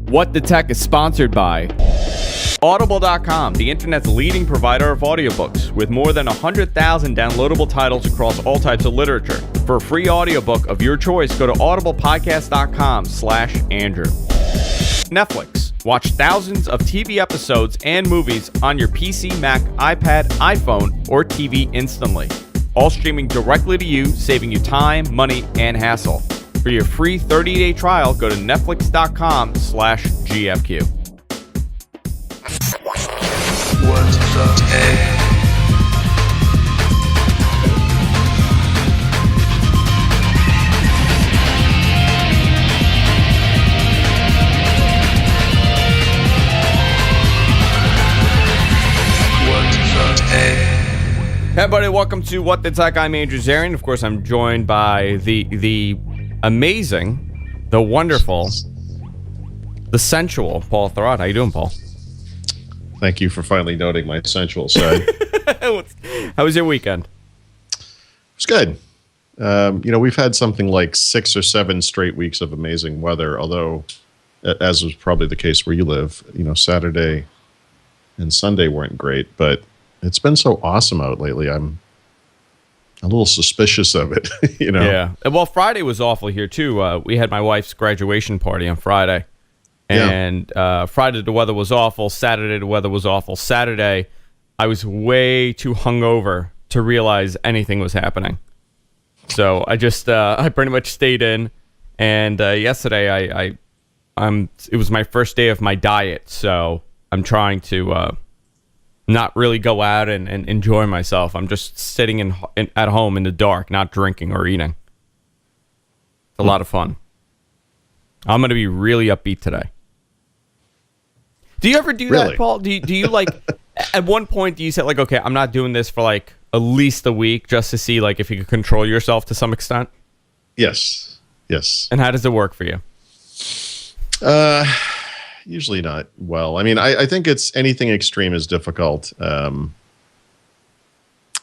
What the Tech is sponsored by Audible.com, the internet's leading provider of audiobooks, with more than 100,000 downloadable titles across all types of literature. For a free audiobook of your choice, go to audiblepodcast.com/Andrew. Netflix. Watch thousands of TV episodes and movies on your PC, Mac, iPad, iPhone, or TV instantly. All streaming directly to you, saving you time, money, and hassle. For your free 30-day trial, go to netflix.com/GFQ. What the tech? Hey everybody, welcome to What the Tech. I'm Andrew Zarian. Of course, I'm joined by the amazing, the wonderful, the sensual Paul Thurrott. How you doing, Paul? Thank you for finally noting my sensual side. How was your weekend? It's good. We've had something like 6 or 7 straight weeks of amazing weather, although, as was probably the case where you live, Saturday and Sunday weren't great, but it's been so awesome out lately. I'm a little suspicious of it, Yeah. Well, Friday was awful here, too. We had my wife's graduation party on Friday. And Friday, the weather was awful. Saturday, the weather was awful. Saturday, I was way too hungover to realize anything was happening. So I just, I pretty much stayed in. And yesterday, it was my first day of my diet. So I'm trying to not really go out and enjoy myself. I'm just sitting at home in the dark, not drinking or eating. It's a lot of fun. I'm going to be really upbeat today. Do you ever do that, Paul? Do you like, at one point, do you say, like, okay, I'm not doing this for, like, at least a week just to see, like, if you can control yourself to some extent? Yes. And how does it work for you? Usually not well. I mean, I think it's anything extreme is difficult, and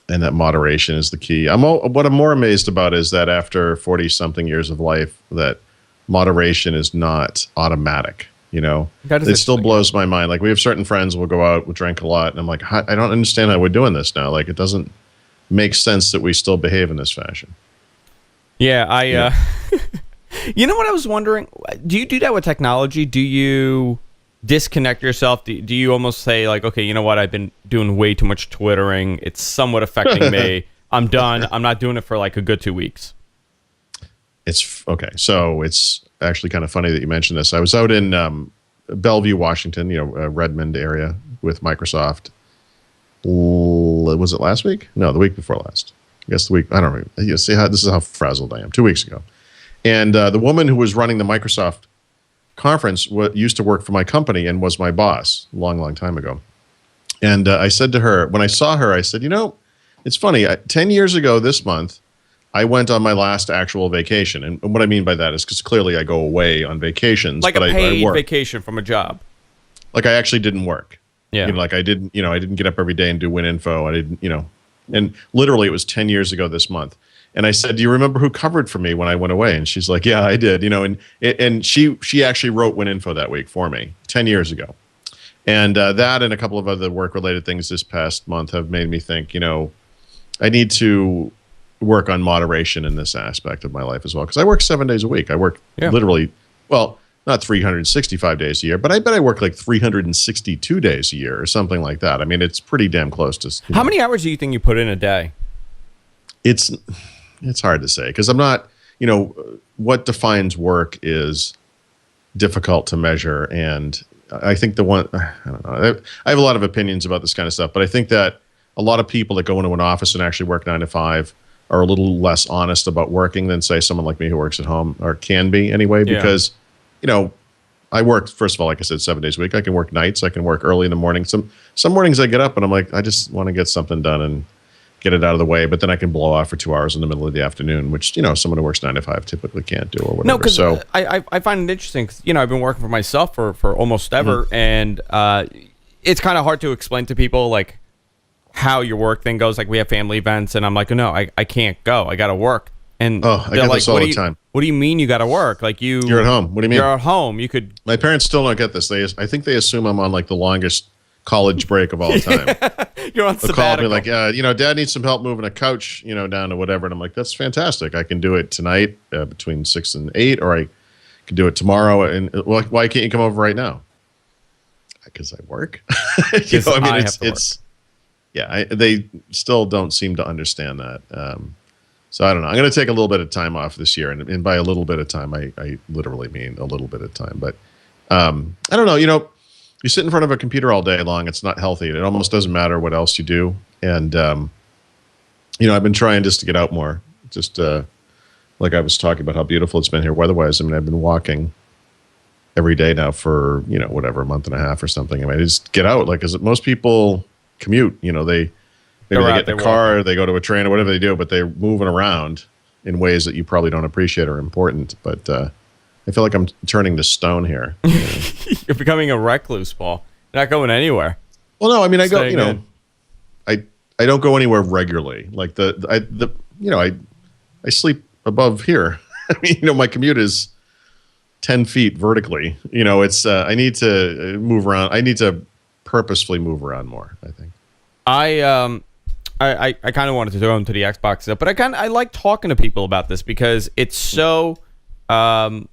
that moderation is the key. What I'm more amazed about is that after 40-something years of life, that moderation is not automatic. It still blows my mind. Like, we have certain friends we'll go out, we'll drink a lot, and I'm like, I don't understand how we're doing this now. Like, it doesn't make sense that we still behave in this fashion. Yeah, You know what I was wondering? Do you do that with technology? Do you disconnect yourself? Do you almost say, like, okay, you know what? I've been doing way too much Twittering. It's somewhat affecting me. I'm done. I'm not doing it for like a good 2 weeks. It's okay. So it's actually kind of funny that you mentioned this. I was out in Bellevue, Washington, Redmond area with Microsoft. Was it last week? No, the week before last. I guess the week. I don't know. This is how frazzled I am. 2 weeks ago. And the woman who was running the Microsoft conference used to work for my company and was my boss a long, long time ago. And I said to her, when I saw her, I said, it's funny. 10 years ago this month, I went on my last actual vacation. And what I mean by that is because clearly I go away on vacations. Like a paid vacation from a job. Like, I actually didn't work. Yeah. Like I didn't get up every day and do WinInfo. I didn't, and literally it was 10 years ago this month. And I said, do you remember who covered for me when I went away? And she's like, yeah, I did. And she actually wrote WinInfo that week for me 10 years ago. And that and a couple of other work-related things this past month have made me think, I need to work on moderation in this aspect of my life as well. Because I work 7 days a week. I work literally, well, not 365 days a year, but I bet I work like 362 days a year or something like that. I mean, it's pretty damn close to. How many hours do you think you put in a day? It's hard to say because I'm not, what defines work is difficult to measure. And I think I don't know. I have a lot of opinions about this kind of stuff, but I think that a lot of people that go into an office and actually work 9 to 5 are a little less honest about working than, say, someone like me who works at home, or can be anyway, because, I work, first of all, like I said, 7 days a week. I can work nights. I can work early in the morning. Some mornings I get up and I'm like, I just want to get something done and get it out of the way, but then I can blow off for 2 hours in the middle of the afternoon, which, someone who works 9 to 5 typically can't do or whatever. No, because I find it interesting because, I've been working for myself for almost ever, and it's kind of hard to explain to people, like, how your work thing goes. Like, we have family events, and I'm like, no, I can't go. I got to work And Oh, I they're get like, this all the time. What do you mean you got to work? Like You're at home. What do you mean? You're at home. You could. My parents still don't get this. I think they assume I'm on like the longest college break of all time. You're on They'll call sabbatical. me like, Dad needs some help moving a couch, down to whatever. And I'm like, that's fantastic. I can do it tonight between 6 and 8, or I can do it tomorrow. And why can't you come over right now? Because I work. They still don't seem to understand that. So I don't know. I'm going to take a little bit of time off this year, and by a little bit of time, I literally mean a little bit of time. But I don't know. You sit in front of a computer all day long. It's not healthy. It almost doesn't matter what else you do. And I've been trying just to get out more. Just like I was talking about how beautiful it's been here weather-wise. I mean, I've been walking every day now for a month and a half or something. I mean, I just get out. Like, most people commute. They get in a car, they go to a train or whatever they do, but they're moving around in ways that you probably don't appreciate or important. But I feel like I'm turning to stone here. You're becoming a recluse, Paul. You're not going anywhere. Well, no, I mean, I go. Staying in. I don't go anywhere regularly. Like I sleep above here. I mean, my commute is 10 feet vertically. It's I need to move around. I need to purposefully move around more, I think. I kind of wanted to go into the Xbox stuff, but I like talking to people about this because it's so the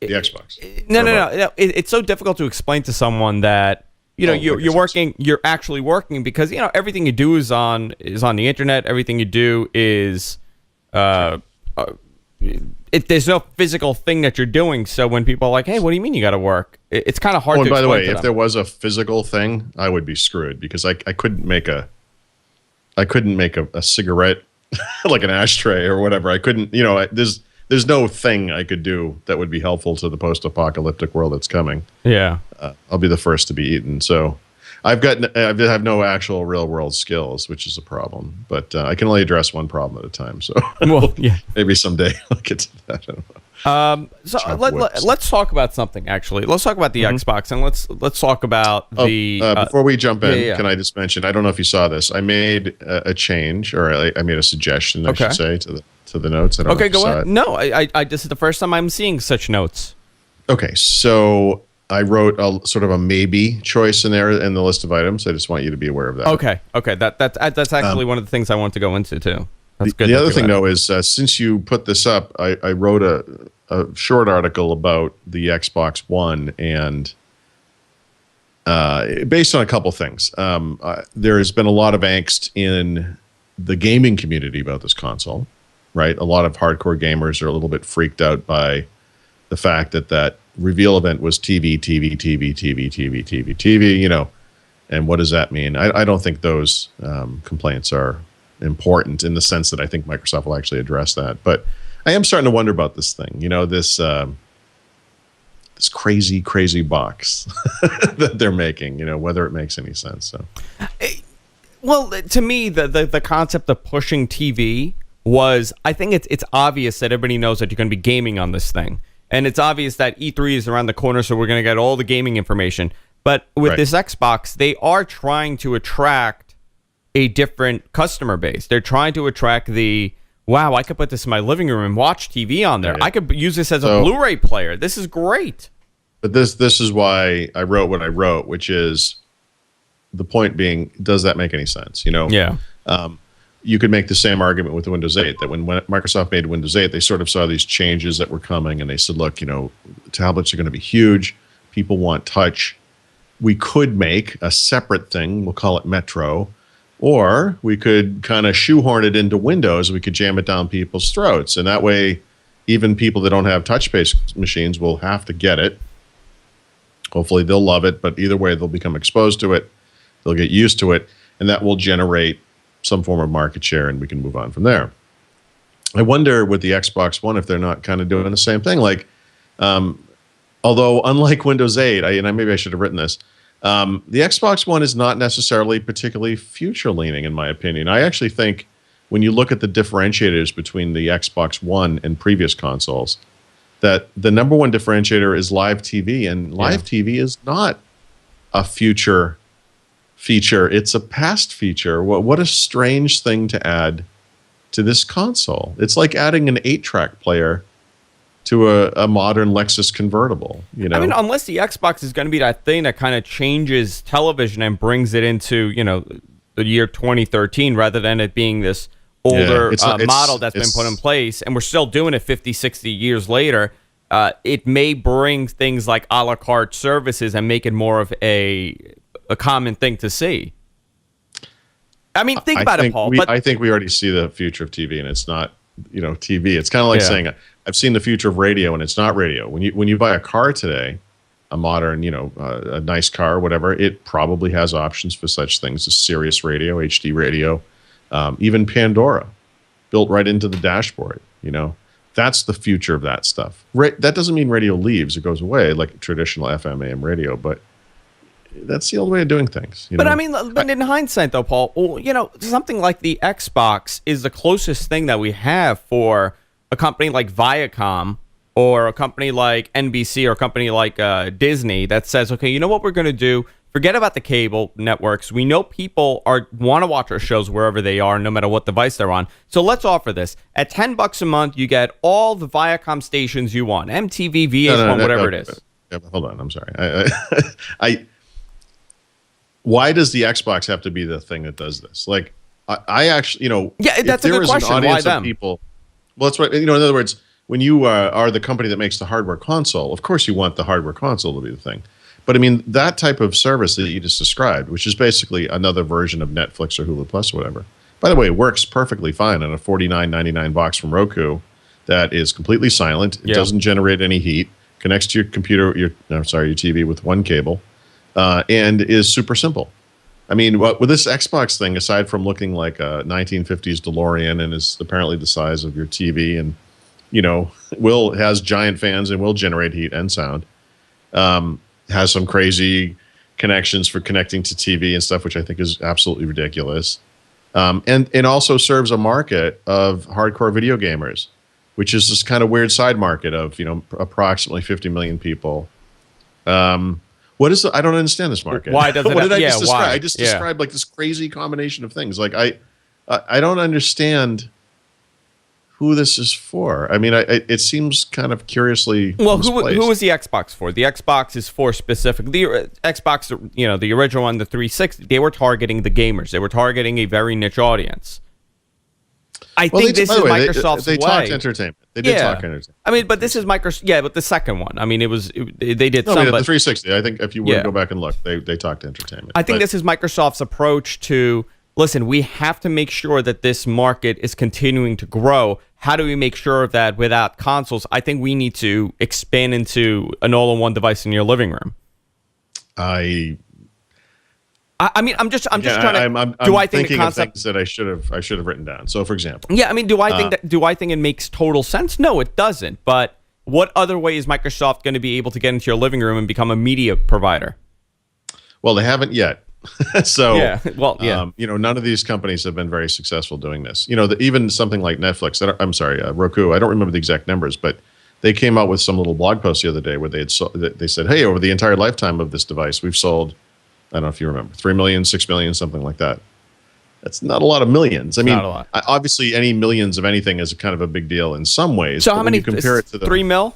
Xbox. No. It's so difficult to explain to someone that you're working. You're actually working because everything you do is on the internet. Everything you do is there's no physical thing that you're doing. So when people are like, "Hey, what do you mean you got to work?" It's kind of hard to explain. By the way, to if them. there was a physical thing, I would be screwed because I couldn't make a cigarette like an ashtray or whatever. I couldn't. There's no thing I could do that would be helpful to the post-apocalyptic world that's coming. Yeah, I'll be the first to be eaten. So I have no actual real-world skills, which is a problem. But I can only address one problem at a time. So maybe someday I'll get to that. I don't know. Let's talk about something. Actually, let's talk about the Xbox, and let's talk about before we jump in, yeah. Can I just mention? I don't know if you saw this. I made a change, or I made a suggestion, I should say, to the notes. I don't know if you go saw ahead. it. No, I this is the first time I'm seeing such notes. Okay, so I wrote a sort of a maybe choice in there in the list of items. I just want you to be aware of that. Okay, that's actually one of the things I want to go into too. That's good. The other thing, though, is since you put this up, I wrote a short article about the Xbox One, and based on a couple things. There has been a lot of angst in the gaming community about this console, right? A lot of hardcore gamers are a little bit freaked out by the fact that reveal event was TV, and what does that mean? I don't think those complaints are important in the sense that I think Microsoft will actually address that. But I am starting to wonder about this thing, this crazy box that they're making, whether it makes any sense. So, well, to me, the concept of pushing TV was, I think it's obvious that everybody knows that you're going to be gaming on this thing. And it's obvious that E3 is around the corner, so we're going to get all the gaming information. But with this Xbox, they are trying to attract a different customer base. They're trying to attract wow, I could put this in my living room and watch TV on there. Right. I could use this as a Blu-ray player. This is great. But this is why I wrote what I wrote, which is the point being, does that make any sense? Yeah. You could make the same argument with Windows 8, that when Microsoft made Windows 8, they sort of saw these changes that were coming, and they said, look, tablets are going to be huge. People want touch. We could make a separate thing. We'll call it Metro. Or we could kind of shoehorn it into Windows. We could jam it down people's throats. And that way, even people that don't have touch-based machines will have to get it. Hopefully, they'll love it. But either way, they'll become exposed to it. They'll get used to it. And that will generate some form of market share, and we can move on from there. I wonder with the Xbox One if they're not kind of doing the same thing. Like, although unlike Windows 8, maybe I should have written this, the Xbox One is not necessarily particularly future-leaning, in my opinion. I actually think when you look at the differentiators between the Xbox One and previous consoles, that the number one differentiator is live TV, and live TV is not a future feature. It's a past feature. What a strange thing to add to this console. It's like adding an 8-track player to a modern Lexus convertible. You know, I mean, unless the Xbox is going to be that thing that kind of changes television and brings it into, the year 2013, rather than it being this older model that's been put in place, and we're still doing it 50, 60 years later. It may bring things like a la carte services and make it more of a common thing to see. I mean, think about it, Paul. I think we already see the future of TV, and it's not, TV. It's kind of like saying, I've seen the future of radio, and it's not radio. When you buy a car today, a modern, a nice car, whatever, it probably has options for such things as Sirius radio, HD radio, even Pandora, built right into the dashboard. That's the future of that stuff. That doesn't mean radio leaves; it goes away like traditional FM, AM radio, but that's the old way of doing things. But I mean, in hindsight, though, Paul, something like the Xbox is the closest thing that we have for a company like Viacom or a company like NBC or a company like Disney that says, okay, you know what we're going to do? Forget about the cable networks. We know people want to watch our shows wherever they are, no matter what device they're on. So let's offer this. At $10 a month, you get all the Viacom stations you want, MTV, VH1, whatever it is. Hold on, I'm sorry. Why does the Xbox have to be the thing that does this? Like, I actually, that's a good question. Why them? People, well, that's right. In other words, when you are the company that makes the hardware console, of course you want the hardware console to be the thing. But I mean, that type of service that you just described, which is basically another version of Netflix or Hulu Plus or whatever. By the way, it works perfectly fine on a $49.99 box from Roku that is completely silent. It doesn't generate any heat. Connects to your computer, your TV with one cable. And is super simple. I mean, with this Xbox thing, aside from looking like a 1950s DeLorean and is apparently the size of your TV and, has giant fans and will generate heat and sound, has some crazy connections for connecting to TV and stuff, which I think is absolutely ridiculous. And also serves a market of hardcore video gamers, which is this kind of weird side market of, approximately 50 million people. What is I don't understand this market. Why does it? What did I just describe? Why? I just described like this crazy combination of things. Like I don't understand who this is for. I mean, it seems kind of curiously. Well, who is the Xbox for? The Xbox is for specifically the Xbox. The original one, the 360. They were targeting the gamers. They were targeting a very niche audience. I think this is Microsoft's way. They talked entertainment. They did talk entertainment. I mean, but this is Microsoft. Yeah, but the second one. I mean, they did some. The 360. I think if you were to go back and look, they talked entertainment. I think this is Microsoft's approach to, listen, we have to make sure that this market is continuing to grow. How do we make sure of that without consoles? I think we need to expand into an all-in-one device in your living room. I mean, I'm just trying to. Do I think the concept of things that I should have written down? So, for example, I mean, do I think it makes total sense? No, it doesn't. But what other way is Microsoft going to be able to get into your living room and become a media provider? Well, they haven't yet. So, none of these companies have been very successful doing this. Even something like Netflix. Roku. I don't remember the exact numbers, but they came out with some little blog post the other day where they said, "Hey, over the entire lifetime of this device, we've sold." I don't know if you remember, 3 million, 6 million, something like that. That's not a lot of millions. I mean, not a lot. Obviously, any millions of anything is kind of a big deal in some ways. So how many? You compare it to 3 million?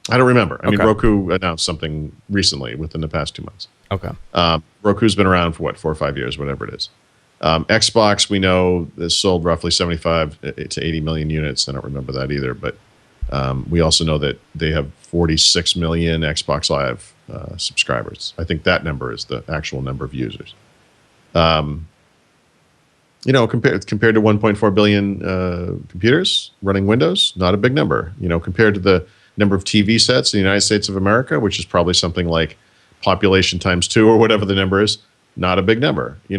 I don't remember. I mean, Roku announced something recently within the past 2 months. Okay. Roku's been around for 4 or 5 years, whatever it is. Xbox, we know, has sold roughly 75 to 80 million units. I don't remember that either, but we also know that they have 46 million Xbox Live subscribers. I think that number is the actual number of users. Compared to 1.4 billion computers running Windows, not a big number. Compared to the number of TV sets in the United States of America, which is probably something like population times 2 or whatever the number is, not a big number. It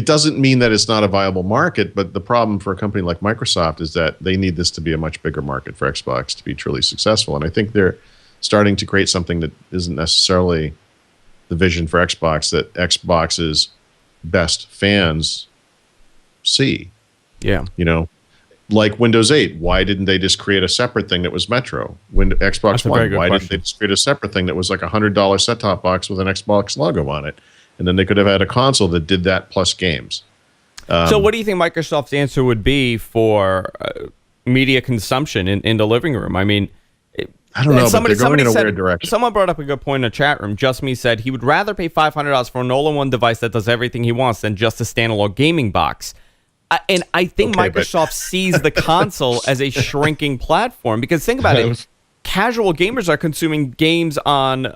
doesn't mean that it's not a viable market, but the problem for a company like Microsoft is that they need this to be a much bigger market for Xbox to be truly successful. And I think they're starting to create something that isn't necessarily the vision for Xbox that Xbox's best fans see. Yeah. Like Windows 8, why didn't they just create a separate thing that was Metro? Xbox One, why didn't they just create a separate thing that was like a $100 set-top box with an Xbox logo on it? And then they could have had a console that did that plus games. So what do you think Microsoft's answer would be for media consumption in the living room? I mean, I don't know, but they're going in a weird direction. Someone brought up a good point in the chat room. Just Me said he would rather pay $500 for an all-in-one device that does everything he wants than just a standalone gaming box. And I think Microsoft sees the console as a shrinking platform, because think about it. Casual gamers are consuming games on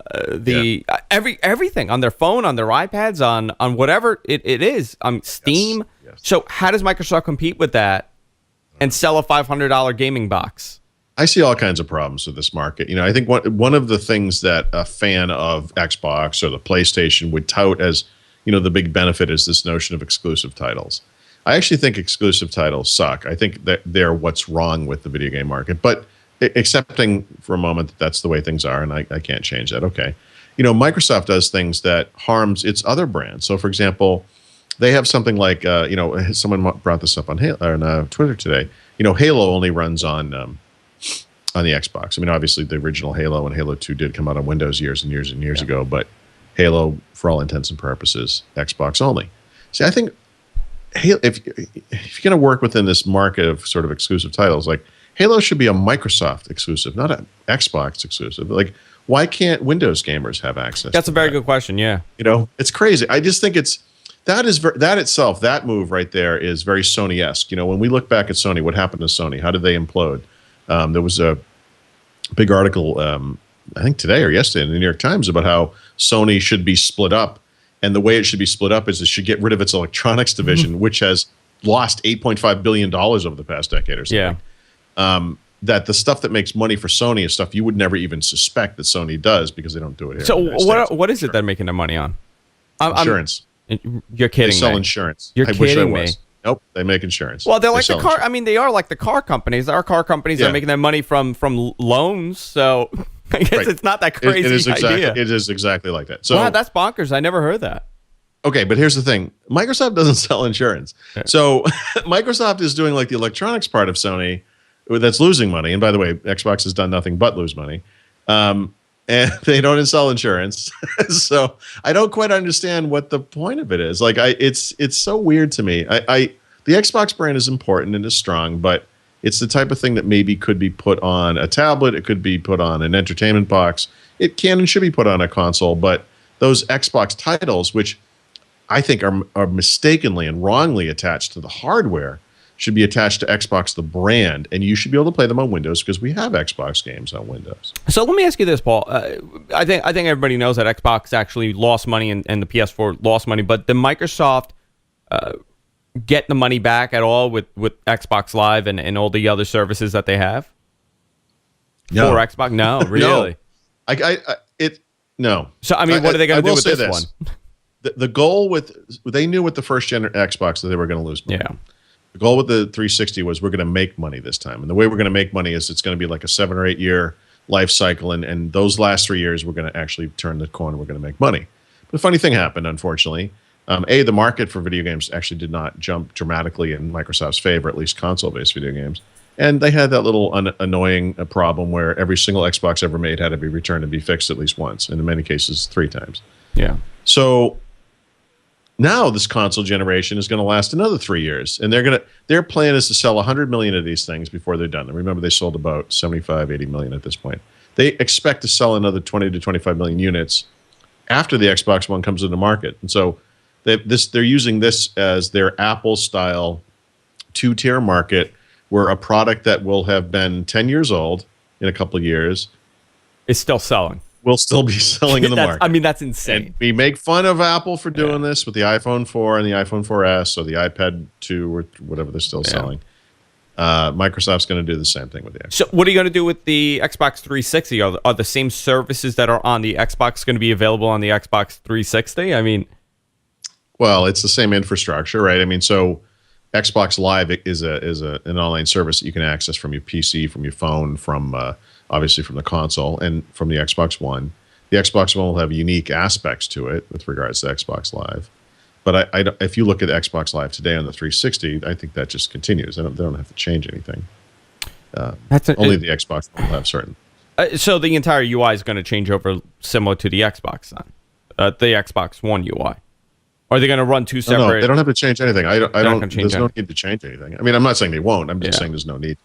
everything, on their phone, on their iPads, on whatever it is, on Steam. Yes. So how does Microsoft compete with that and sell a $500 gaming box? I see all kinds of problems with this market. I think one of the things that a fan of Xbox or the PlayStation would tout as, the big benefit is this notion of exclusive titles. I actually think exclusive titles suck. I think that they're what's wrong with the video game market. But accepting for a moment that that's the way things are, and I can't change that. Okay. Microsoft does things that harms its other brands. So, for example, they have something like, someone brought this up on Twitter today. Halo only runs on the Xbox. I mean, obviously, the original Halo and Halo 2 did come out on Windows years and years and years ago, but Halo, for all intents and purposes, Xbox only. See, I think if you're going to work within this market of sort of exclusive titles, like Halo should be a Microsoft exclusive, not an Xbox exclusive. Like, why can't Windows gamers have access? That's a very good question. Yeah, it's crazy. I just think that move right there is very Sony-esque. When we look back at Sony, what happened to Sony? How did they implode? There was a big article, I think today or yesterday, in the New York Times about how Sony should be split up. And the way it should be split up is it should get rid of its electronics division, which has lost $8.5 billion over the past decade or something. Yeah. That the stuff that makes money for Sony is stuff you would never even suspect that Sony does, because they don't do it here. So what is it they're making their money on? Insurance. You're kidding me. They sell insurance. You're kidding me. Nope, they make insurance. Well, they're like the car. I mean, they are like the car companies. There are car companies that are making their money from loans. So I guess it's not that crazy idea. It is exactly like that. So wow, that's bonkers. I never heard that. Okay, but here's the thing. Microsoft doesn't sell insurance. Yeah. So Microsoft is doing like the electronics part of Sony that's losing money. And by the way, Xbox has done nothing but lose money. And they don't sell insurance. So I don't quite understand what the point of it is. Like, it's so weird to me. The Xbox brand is important and is strong, but it's the type of thing that maybe could be put on a tablet. It could be put on an entertainment box. It can and should be put on a console. But those Xbox titles, which I think are mistakenly and wrongly attached to the hardware, should be attached to Xbox, the brand, and you should be able to play them on Windows because we have Xbox games on Windows. So let me ask you this, Paul. I think everybody knows that Xbox actually lost money and the PS4 lost money, but did Microsoft get the money back at all with Xbox Live and all the other services that they have? No. For Xbox? No, really? No. So, I mean, what are they going to do with this one? The goal they knew with the first gen Xbox that they were going to lose money. Yeah. The goal with the 360 was we're going to make money this time. And the way we're going to make money is it's going to be like a 7 or 8 year life cycle. And those last 3 years, we're going to actually turn the corner. We're going to make money. But a funny thing happened, unfortunately. The market for video games actually did not jump dramatically in Microsoft's favor, at least console-based video games. And they had that little annoying problem where every single Xbox ever made had to be returned and be fixed at least once, and in many cases 3 times. Yeah. So now this console generation is going to last another 3 years, and their plan is to sell 100 million of these things before they're done. And remember, they sold about 75, 80 million at this point. They expect to sell another 20 to 25 million units after the Xbox One comes into market. And so they're using this as their Apple-style 2-tier market, where a product that will have been 10 years old in a couple of years is still selling. Will still be selling in the market. I mean, that's insane. And we make fun of Apple for doing this with the iPhone 4 and the iPhone 4S or the iPad 2 or whatever they're still selling. Microsoft's going to do the same thing with the Xbox. So what are you going to do with the Xbox 360? Are the same services that are on the Xbox going to be available on the Xbox 360? I mean, well, it's the same infrastructure, right? I mean, so Xbox Live is an online service that you can access from your PC, from your phone, from obviously from the console, and from the Xbox One. The Xbox One will have unique aspects to it with regards to Xbox Live. But if you look at Xbox Live today on the 360, I think that just continues. They don't have to change anything. Only the Xbox One will have certain. So the entire UI is going to change over similar to the Xbox then, the Xbox One UI. Or are they going to run two separate? No, they don't have to change anything. I don't. There's no anything. need to change anything. I mean, I'm not saying they won't. I'm just saying there's no need.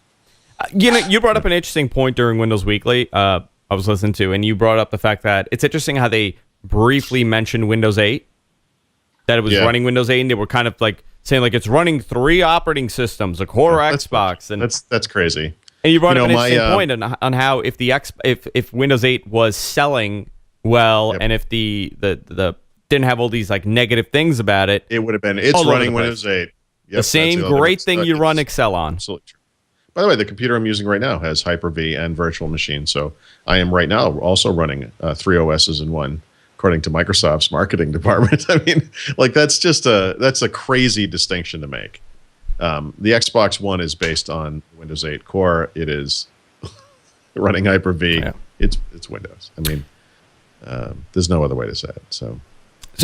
You brought up an interesting point during Windows Weekly. I was listening to, and you brought up the fact that it's interesting how they briefly mentioned Windows 8, that it was running Windows 8, and they were kind of like saying like it's running 3 operating systems, a core Xbox, and that's crazy. And you brought up an interesting point on how if if Windows 8 was selling well, and if the didn't have all these like negative things about it, it would have been running Windows 8. Yep, the same great thing you run Excel on. Absolutely true. By the way, the computer I'm using right now has Hyper-V and virtual machine, so I am right now also running 3 OSs in one, according to Microsoft's marketing department. I mean, like that's a crazy distinction to make. The Xbox One is based on Windows 8 core. It is running Hyper-V. Yeah. It's Windows. I mean, there's no other way to say it. So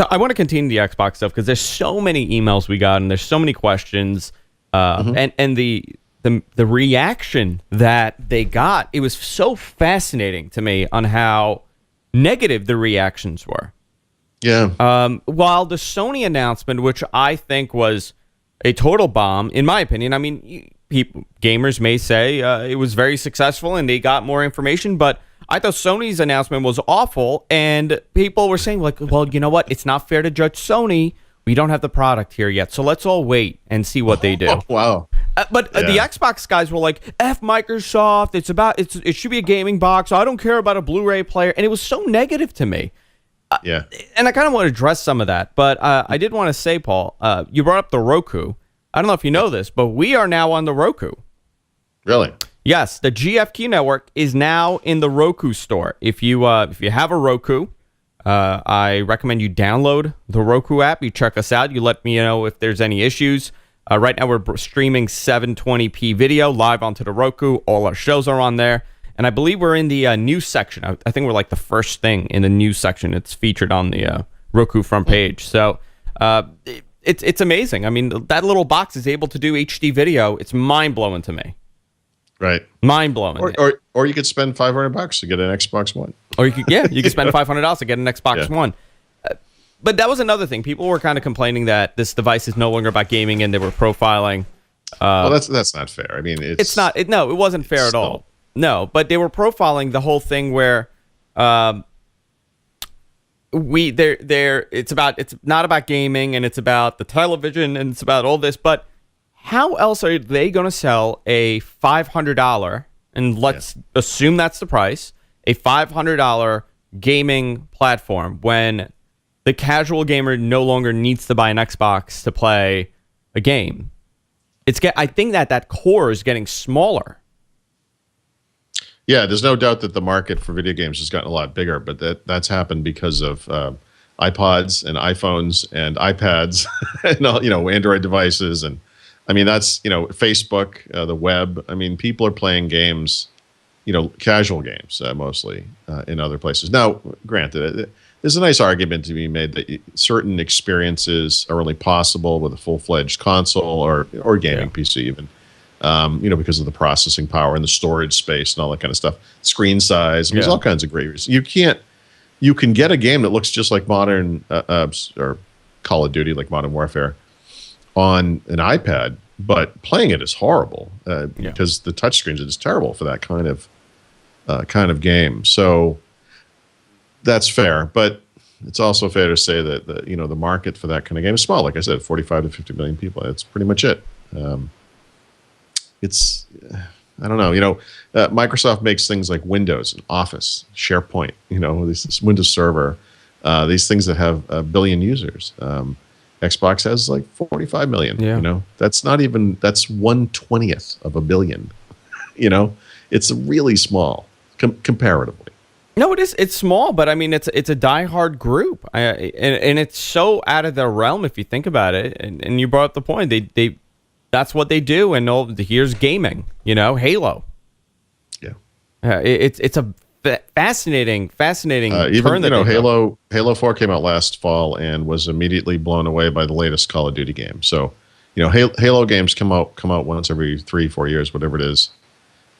I want to continue the Xbox stuff because there's so many emails we got and there's so many questions, and the reaction that they got, it was so fascinating to me on how negative the reactions were. Yeah. While the Sony announcement, which I think was a total bomb, in my opinion, I mean, gamers may say it was very successful and they got more information, but I thought Sony's announcement was awful, and people were saying, like, well, you know what? It's not fair to judge Sony. We don't have the product here yet, so let's all wait and see what they do. Oh, wow. But the Xbox guys were like, F Microsoft, it should be a gaming box. I don't care about a Blu-ray player. And it was so negative to me. Yeah. And I kind of want to address some of that. But I did want to say, Paul, you brought up the Roku. I don't know if you know this, but we are now on the Roku. Really? Yes, the GFQ network is now in the Roku store. If you have a Roku, I recommend you download the Roku app. You check us out. You let me know if there's any issues. Right now we're streaming 720p video live onto the Roku. All our shows are on there. And I believe we're in the news section. I think we're like the first thing in the news section. It's featured on the Roku front page. So it's amazing. I mean, that little box is able to do HD video. It's mind-blowing to me. Right. Mind-blowing. Or you could spend $500 to get an Xbox One. Or you could spend $500 to get an Xbox One. But that was another thing. People were kind of complaining that this device is no longer about gaming, and they were profiling. Well, that's not fair. I mean, it's not. It wasn't fair at all. No, but they were profiling the whole thing where it's not about gaming, and it's about the television, and it's about all this. But how else are they going to sell a $500, and let's assume that's the price, a $500 gaming platform when the casual gamer no longer needs to buy an Xbox to play a game? I think that core is getting smaller. Yeah, there's no doubt that the market for video games has gotten a lot bigger, but that's happened because of iPods and iPhones and iPads and all, Android devices, and I mean that's Facebook, the web. I mean, people are playing games, casual games mostly in other places. Now, granted, there's a nice argument to be made that certain experiences are only possible with a full-fledged console or gaming PC even. Because of the processing power and the storage space and all that kind of stuff, screen size. There's all kinds of great reasons. You can get a game that looks just like modern or Call of Duty, like Modern Warfare, on an iPad, but playing it is horrible because the touchscreens are just terrible for that kind of game. So that's fair, but it's also fair to say that the market for that kind of game is small. Like I said, 45 to 50 million people. That's pretty much it. I don't know. Microsoft makes things like Windows and Office, SharePoint. This Windows Server, these things that have a billion users. Xbox has like 45 million. Yeah. That's 1/20th of a billion. It's really small comparatively. No, it is. It's small, but I mean, it's a diehard group, and it's so out of their realm if you think about it. And you brought up the point. They that's what they do, and here's gaming. Halo. Yeah. It's a fascinating even turn. Halo 4 came out last fall and was immediately blown away by the latest Call of Duty game. So, Halo games come out once every 3-4 years, whatever it is.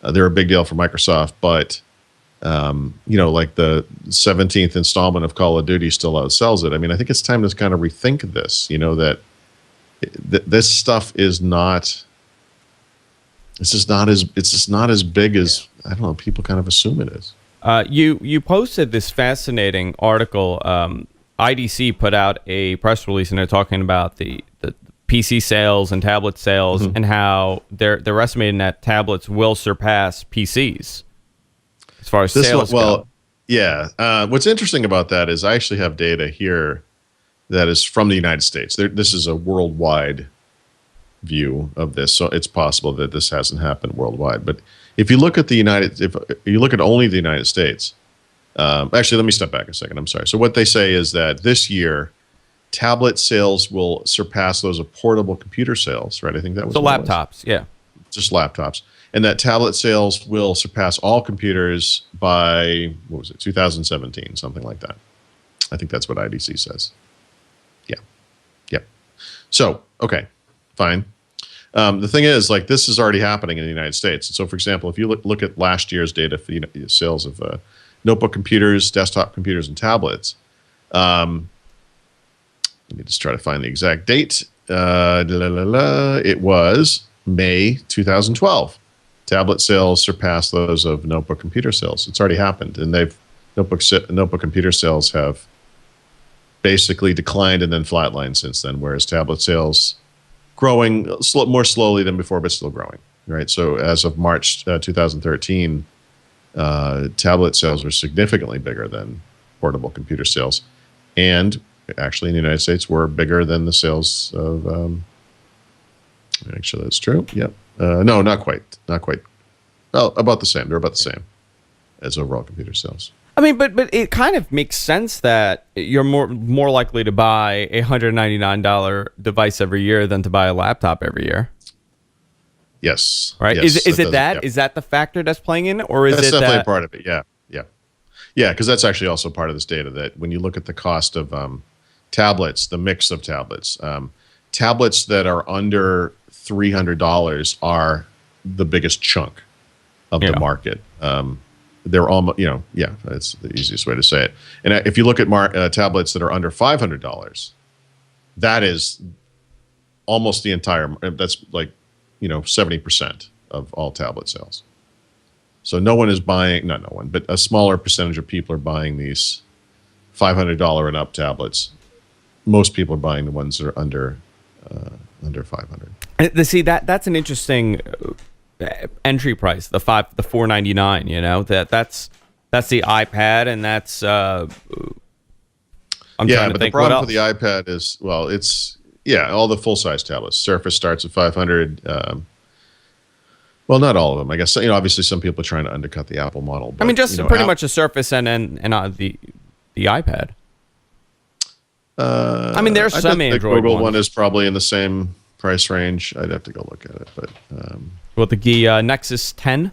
They're a big deal for Microsoft, but like the 17th installment of Call of Duty still outsells it. I mean, I think it's time to kind of rethink this, that this stuff is not, it's just not as big as, I don't know, people kind of assume it is. You posted this fascinating article. IDC put out a press release, and they're talking about the PC sales and tablet sales, and how they're estimating that tablets will surpass PCs as far as sales go. Yeah. What's interesting about that is I actually have data here that is from the United States. This is a worldwide view of this, so it's possible that this hasn't happened worldwide. But if you look at if you look at only the United States, actually, let me step back a second. I'm sorry. So what they say is that this year, tablet sales will surpass those of portable computer sales, right? I think that was the laptops, yeah, just laptops, and that tablet sales will surpass all computers by 2017, something like that. I think that's what IDC says. Yeah. So okay, fine. The thing is, like, this is already happening in the United States. So, for example, if you look at last year's data for sales of notebook computers, desktop computers, and tablets. Let me just try to find the exact date. It was May 2012. Tablet sales surpassed those of notebook computer sales. It's already happened, and notebook computer sales have basically declined and then flatlined since then, whereas tablet sales growing more slowly than before, but still growing. Right. So as of March 2013. Tablet sales were significantly bigger than portable computer sales, and actually in the United States were bigger than the sales of. Actually, that's true. Yep. No, not quite. Well, about the same. They're about the same as overall computer sales. I mean, but it kind of makes sense that you're more likely to buy a $199 device every year than to buy a laptop every year. Yes. Right. Yes, Is it that? Yeah. Is that the factor that's playing in, or is that's it definitely that? Part of it? Yeah. Because that's actually also part of this data, that when you look at the cost of tablets, the mix of tablets, tablets that are under $300 are the biggest chunk of the market. They're almost, that's the easiest way to say it. And if you look at tablets that are under $500, that is almost the entire. That's like 70% of all tablet sales. So no one is buying, not no one, but a smaller percentage of people are buying these $500 and up tablets. Most people are buying the ones that are under 500. See, that's an interesting entry price, the $499. That's the iPad, and that's I'm trying to think. The problem for the iPad is, all the full size tablets. Surface starts at 500. Well, not all of them, I guess. Obviously, some people are trying to undercut the Apple model. But, I mean, just pretty much a Surface and the iPad. I mean, there's some Android. The Google one is probably in the same price range. I'd have to go look at it, but the Nexus 10.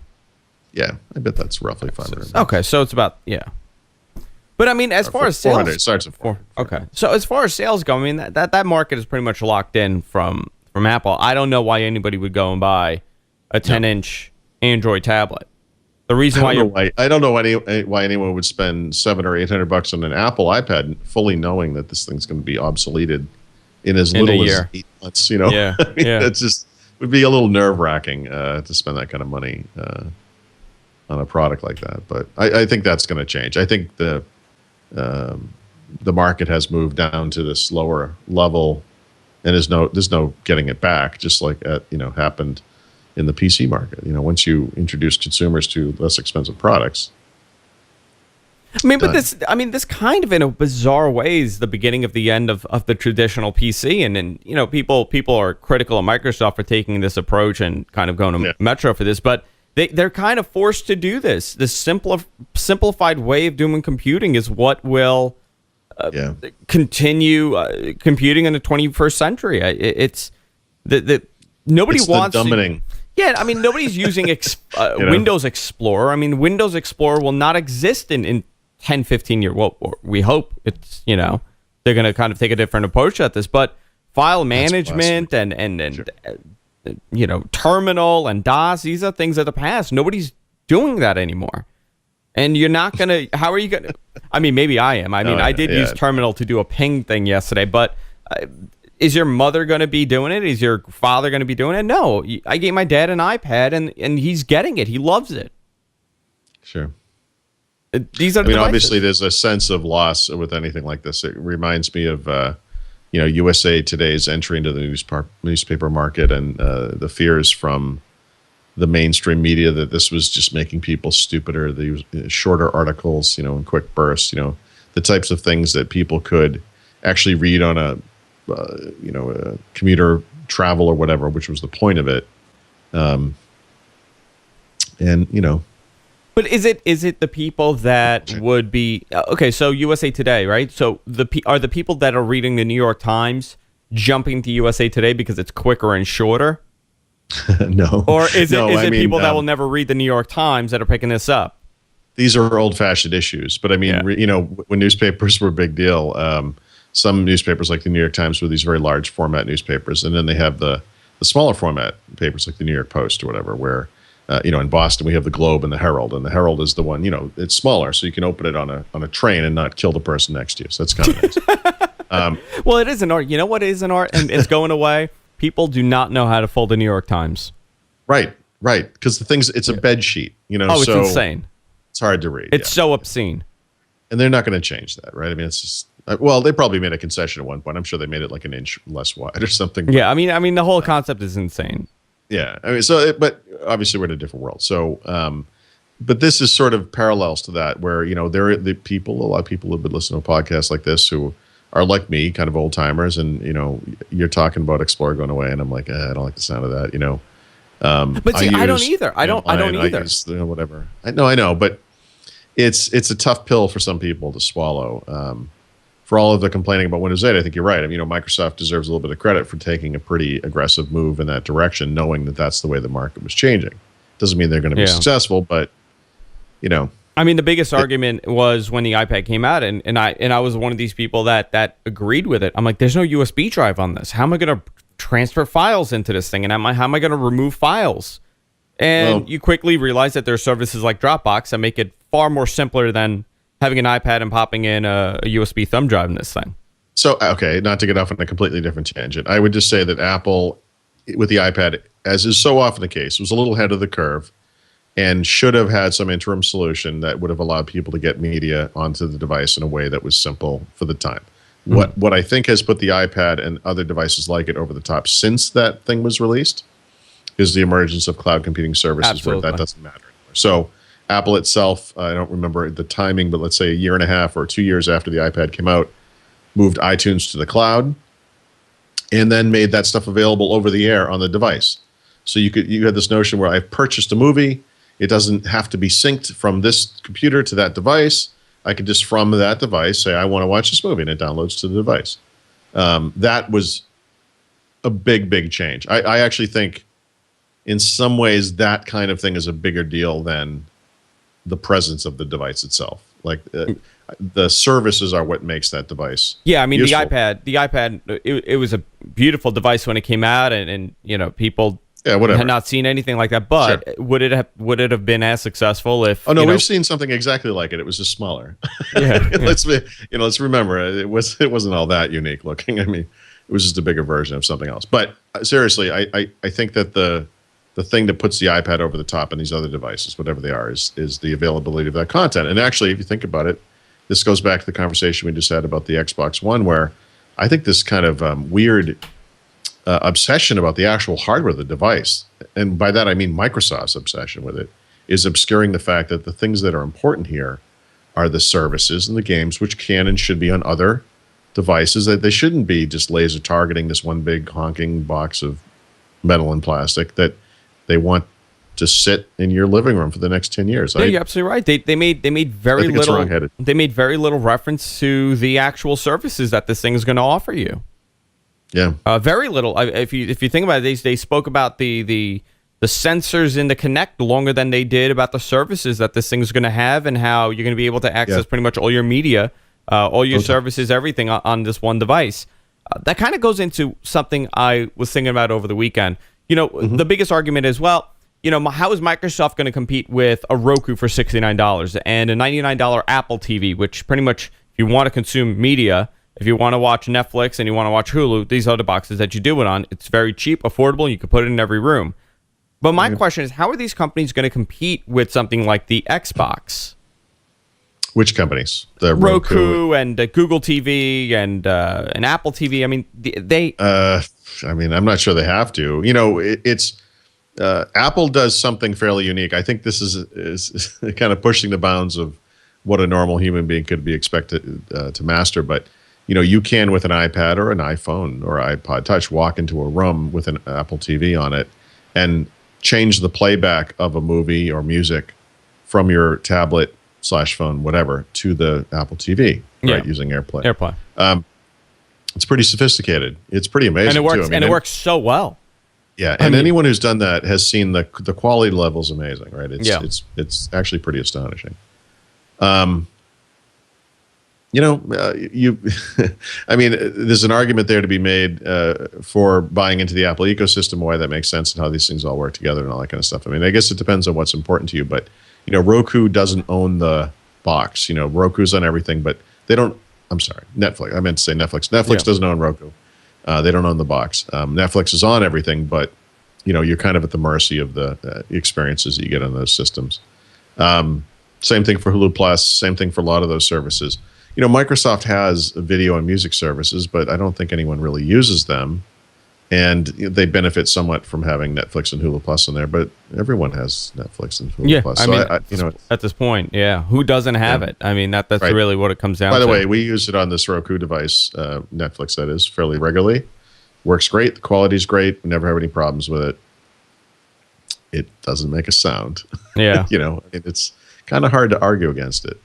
Yeah, I bet that's roughly 500. Okay, so it's about But I mean, as far as sales, it starts at 400. Okay, so as far as sales go, I mean that market is pretty much locked in from Apple. I don't know why anybody would go and buy a 10-inch Android tablet. The reason I don't know why anyone would spend $700 or $800 on an Apple iPad, fully knowing that this thing's going to be obsoleted in as little as 8 months. Yeah, It's just would be a little nerve-wracking to spend that kind of money on a product like that. But I think that's going to change. I think the market has moved down to this lower level, and there's no getting it back. Just like happened in the PC market. Once you introduce consumers to less expensive products. I mean, but this kind of in a bizarre way is the beginning of the end of the traditional PC, and then people are critical of Microsoft for taking this approach and kind of going to Metro for this, but they're kind of forced to do this. This simplified way of doing computing is what will continue computing in the 21st century. It's nobody wants dumbing. Yeah, I mean, nobody's using Windows Explorer. I mean, Windows Explorer will not exist in 10, 15 years. Well, we hope it's, they're going to kind of take a different approach at this. But file management and terminal and DOS, these are things of the past. Nobody's doing that anymore. And you're not going to, how are you going to, I mean, maybe I am. I mean, I did use Terminal to do a ping thing yesterday, but is your mother going to be doing it? Is your father going to be doing it? No. I gave my dad an iPad, and he's getting it. He loves it. Sure. These are the devices. Obviously, there's a sense of loss with anything like this. It reminds me of, USA Today's entry into the newspaper market and the fears from the mainstream media that this was just making people stupider. The shorter articles, in quick bursts, the types of things that people could actually read on a commuter travel or whatever, which was the point of it. But is it the people that would be okay? So USA Today, right? So are the people that are reading the New York Times jumping to USA Today because it's quicker and shorter? No. Or is it people that will never read the New York Times that are picking this up? These are old-fashioned issues, but I mean, when newspapers were a big deal, some newspapers like the New York Times were these very large format newspapers, and then they have the smaller format papers like the New York Post or whatever, where in Boston we have the Globe and the Herald is the one, it's smaller, so you can open it on a train and not kill the person next to you. So that's kind of nice. Well, it is an art. You know what is an art, and it's going away. People do not know how to fold the New York Times. Right. Because it's a bed sheet, Oh, it's insane. It's hard to read. It's so obscene. And they're not going to change that, right? I mean, it's just, well, they probably made a concession at one point. I'm sure they made it like an inch less wide or something. Yeah, I mean, the whole concept is insane. Yeah, I mean, but obviously we're in a different world. So, but this is sort of parallels to that, where there are a lot of people who've been listening to podcasts like this who are like me, kind of old timers, and you're talking about Explorer going away, and I'm like, I don't like the sound of that, But see, I don't either. I don't either. Whatever. I know, but it's a tough pill for some people to swallow. For all of the complaining about Windows 8, I think you're right. I mean, Microsoft deserves a little bit of credit for taking a pretty aggressive move in that direction, knowing that that's the way the market was changing. Doesn't mean they're going to be successful, but I mean, the biggest argument was when the iPad came out, and I was one of these people that agreed with it. I'm like, there's no USB drive on this. How am I going to transfer files into this thing? And how am I going to remove files? And you quickly realize that there are services like Dropbox that make it far more simpler than having an iPad and popping in a USB thumb drive in this thing. So, okay, not to get off on a completely different tangent, I would just say that Apple, with the iPad, as is so often the case, was a little ahead of the curve and should have had some interim solution that would have allowed people to get media onto the device in a way that was simple for the time. Mm-hmm. What I think has put the iPad and other devices like it over the top since that thing was released is the emergence of cloud computing services. Absolutely. Where that doesn't matter anymore. So Apple itself, I don't remember the timing, but let's say a year and a half or 2 years after the iPad came out, moved iTunes to the cloud, and then made that stuff available over the air on the device. So you had this notion where I've purchased a movie, it doesn't have to be synced from this computer to that device. I can just from that device say I want to watch this movie, and it downloads to the device. That was a big change. I actually think in some ways that kind of thing is a bigger deal than the presence of the device itself. Like the services are what makes that device. Yeah, I mean useful. the iPad, it was a beautiful device when it came out, and people had not seen anything like that. But Sure. would it have been as successful if? Oh no, we've seen something exactly like it. It was just smaller. Yeah, let's remember it wasn't all that unique looking. I mean, it was just a bigger version of something else. But seriously, I think that the thing that puts the iPad over the top and these other devices, whatever they are, is the availability of that content. And actually, if you think about it, this goes back to the conversation we just had about the Xbox One, where I think this kind of weird obsession about the actual hardware of the device, and by that I mean Microsoft's obsession with it, is obscuring the fact that the things that are important here are the services and the games, which can and should be on other devices, that they shouldn't be just laser targeting this one big honking box of metal and plastic that they want to sit in your living room for the next 10 years. Yeah, you're absolutely right. They made very little. They made very little reference to the actual services that this thing is going to offer you. Yeah, very little. If you think about it, they spoke about the sensors in the Kinect longer than they did about the services that this thing is going to have and how you're going to be able to access pretty much all your media, all your services, everything on this one device. That kind of goes into something I was thinking about over the weekend. The biggest argument is, well, how is Microsoft going to compete with a Roku for $69 and a $99 Apple TV, which pretty much, if you want to consume media, if you want to watch Netflix and you want to watch Hulu, these are the boxes that you do it on. It's very cheap, affordable, you can put it in every room. But my question is, how are these companies going to compete with something like the Xbox? Which companies? The Roku and Google TV and Apple TV. I mean, they. I'm not sure they have to. It's Apple does something fairly unique. I think this is kind of pushing the bounds of what a normal human being could be expected to master. But you can, with an iPad or an iPhone or iPod Touch, walk into a room with an Apple TV on it and change the playback of a movie or music from your tablet / phone, whatever, to the Apple TV, right, using AirPlay. It's pretty sophisticated. It's pretty amazing, and it works. too. It works so well. Yeah, and anyone who's done that has seen the quality level's amazing, right? It's actually pretty astonishing. There's an argument there to be made for buying into the Apple ecosystem, why that makes sense, and how these things all work together and all that kind of stuff. I mean, I guess it depends on what's important to you, but Roku doesn't own the box. Roku's on everything, but they don't. I'm sorry, Netflix. I meant to say Netflix. Netflix doesn't own Roku. They don't own the box. Netflix is on everything, but you're kind of at the mercy of the experiences that you get on those systems. Same thing for Hulu Plus. Same thing for a lot of those services. Microsoft has video and music services, but I don't think anyone really uses them. And they benefit somewhat from having Netflix and Hulu Plus in there, but everyone has Netflix and Hulu Plus. So at this point, who doesn't have it? I mean, that's right. Really what it comes down to. By the way, we use it on this Roku device, Netflix, that is, fairly regularly. Works great. The quality's great. We never have any problems with it. It doesn't make a sound. Yeah. It's kind of hard to argue against it.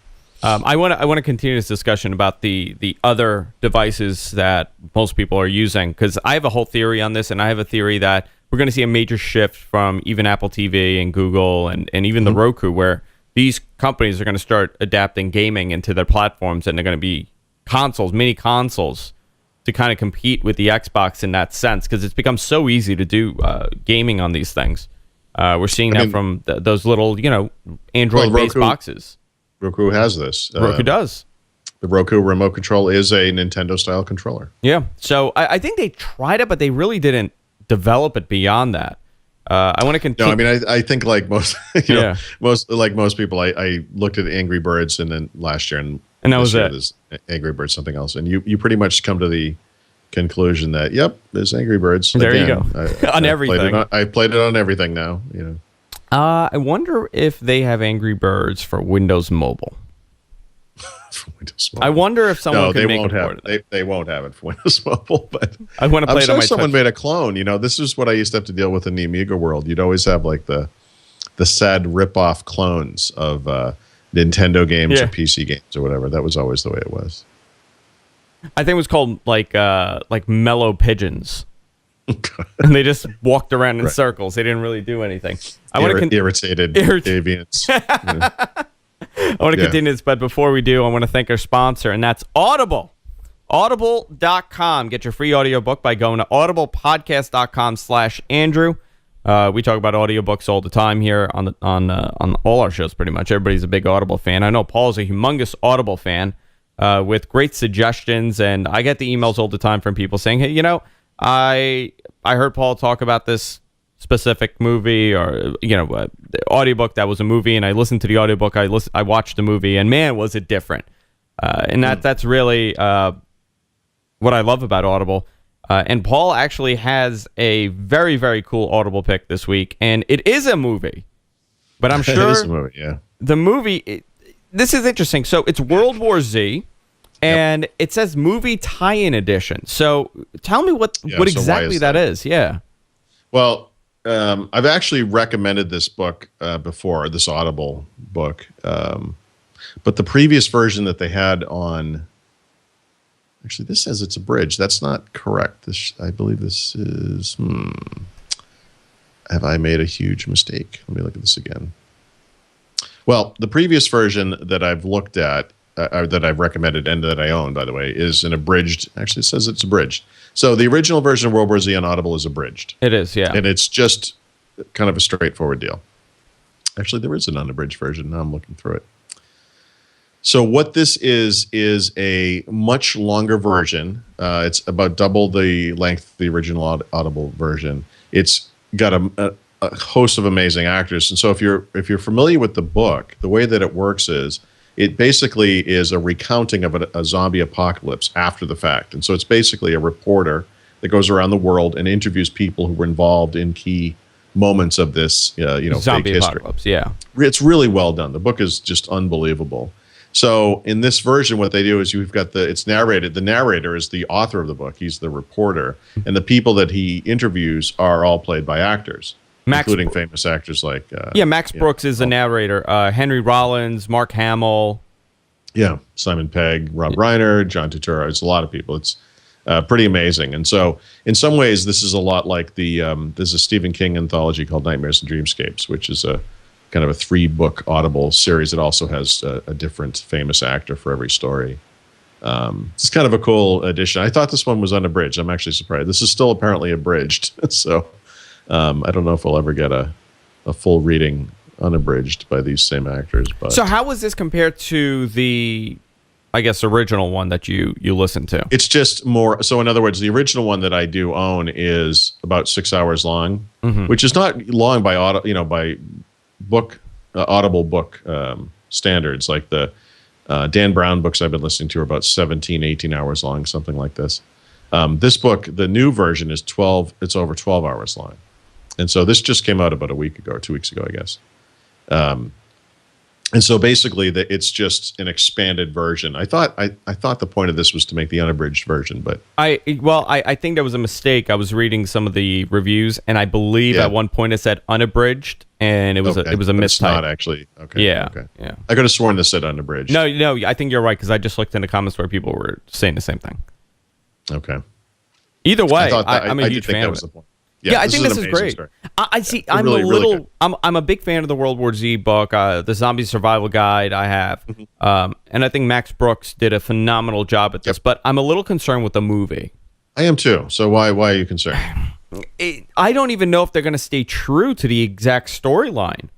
I want to continue this discussion about the other devices that most people are using, because I have a whole theory on this, and I have a theory that we're going to see a major shift from even Apple TV and Google and even the Roku, where these companies are going to start adapting gaming into their platforms, and they're going to be mini consoles, to kind of compete with the Xbox in that sense, because it's become so easy to do gaming on these things. We're seeing that from those little Android-based boxes. Roku has this. Roku does. The Roku remote control is a Nintendo-style controller. Yeah. So I think they tried it, but they really didn't develop it beyond that. I want to continue. No, I mean, I think like most, most people, I looked at Angry Birds and then last year and that was it. Angry Birds, something else, and you pretty much come to the conclusion that there's Angry Birds. There you go. On everything. I played it on everything now. I wonder if they have Angry Birds for Windows Mobile. For Windows Mobile. I wonder if someone could make it. They won't have it for Windows Mobile, but I want to play it on my someone touch. made a clone. This is what I used to have to deal with in the Amiga world. You'd always have like the sad rip-off clones of Nintendo games or PC games or whatever. That was always the way it was. I think it was called like Mellow Pigeons. And they just walked around in circles. They didn't really do anything. Irritated avians. I want to continue this, but before we do, I want to thank our sponsor, and that's Audible. Audible.com. Get your free audiobook by going to audiblepodcast.com/Andrew. We talk about audiobooks all the time here on all our shows pretty much. Everybody's a big Audible fan. I know Paul's a humongous Audible fan with great suggestions, and I get the emails all the time from people saying, hey, I heard Paul talk about this specific movie or the audiobook that was a movie, and I listened to the audiobook. I watched the movie, and man, was it different. And that's really what I love about Audible. And Paul actually has a very, very cool Audible pick this week, and it is a movie. But I'm sure it is a movie, yeah. The movie. This is interesting. So it's World War Z. And it says movie tie-in edition. So tell me what exactly that is. Yeah. Well, I've actually recommended this book before, this Audible book. But the previous version that they had on... Actually, this says it's abridged. That's not correct. I believe this is... Have I made a huge mistake? Let me look at this again. Well, the previous version that I've looked at, that I've recommended and that I own, by the way, is an abridged. Actually, it says it's abridged. So the original version of World War Z on Audible is abridged. It is, yeah. And it's just kind of a straightforward deal. Actually, there is an unabridged version. Now I'm looking through it. So what this is a much longer version. It's about double the length of the original Audible version. It's got a host of amazing actors. And so if you're familiar with the book, the way that it works is it basically is a recounting of a zombie apocalypse after the fact. And so it's basically a reporter that goes around the world and interviews people who were involved in key moments of this, zombie fake apocalypse. history. Yeah, It's really well done. The book is just unbelievable. So in this version, what they do is you've got it's narrated. The narrator is the author of the book. He's the reporter. And the people that he interviews are all played by actors, including famous actors like... Max Brooks is the narrator. Henry Rollins, Mark Hamill. Yeah, Simon Pegg, Rob Reiner, John Turturro. It's a lot of people. It's pretty amazing. And so in some ways, this is a lot like there's a Stephen King anthology called Nightmares and Dreamscapes, which is a kind of a 3-book Audible series that also has a different famous actor for every story. It's kind of a cool addition. I thought this one was unabridged. I'm actually surprised. This is still apparently abridged. So I don't know if we'll ever get a full reading unabridged by these same actors. But So how was this compared to the, I guess, original one that you listened to? it's just more. So in other words, the original one that I do own is about 6 hours long, which is not long by by book Audible book standards. Like the Dan Brown books I've been listening to are about 17, 18 hours long, something like this. This book, the new version, is 12. It's over 12 hours long, and so this just came out about a week ago or 2 weeks ago, I guess. And so basically, it's just an expanded version. I thought the point of this was to make the unabridged version, but I think that was a mistake. I was reading some of the reviews, and I believe at one point it said unabridged, and it was a But mistype. it's not actually. Okay. Yeah, Okay. yeah. I could have sworn this said unabridged. No, I think you're right because I just looked in the comments where people were saying the same thing. Okay. Either way, thought that, I'm a did huge think fan that of was it. the point. Yeah, I think this an is amazing great. story. I see. Yeah, I'm really, a really little. good. I'm a big fan of the World War Z book, the Zombie Survival Guide. I have, and I think Max Brooks did a phenomenal job at this. But I'm a little concerned with the movie. I am too. So why are you concerned? I don't even know if they're going to stay true to the exact storyline.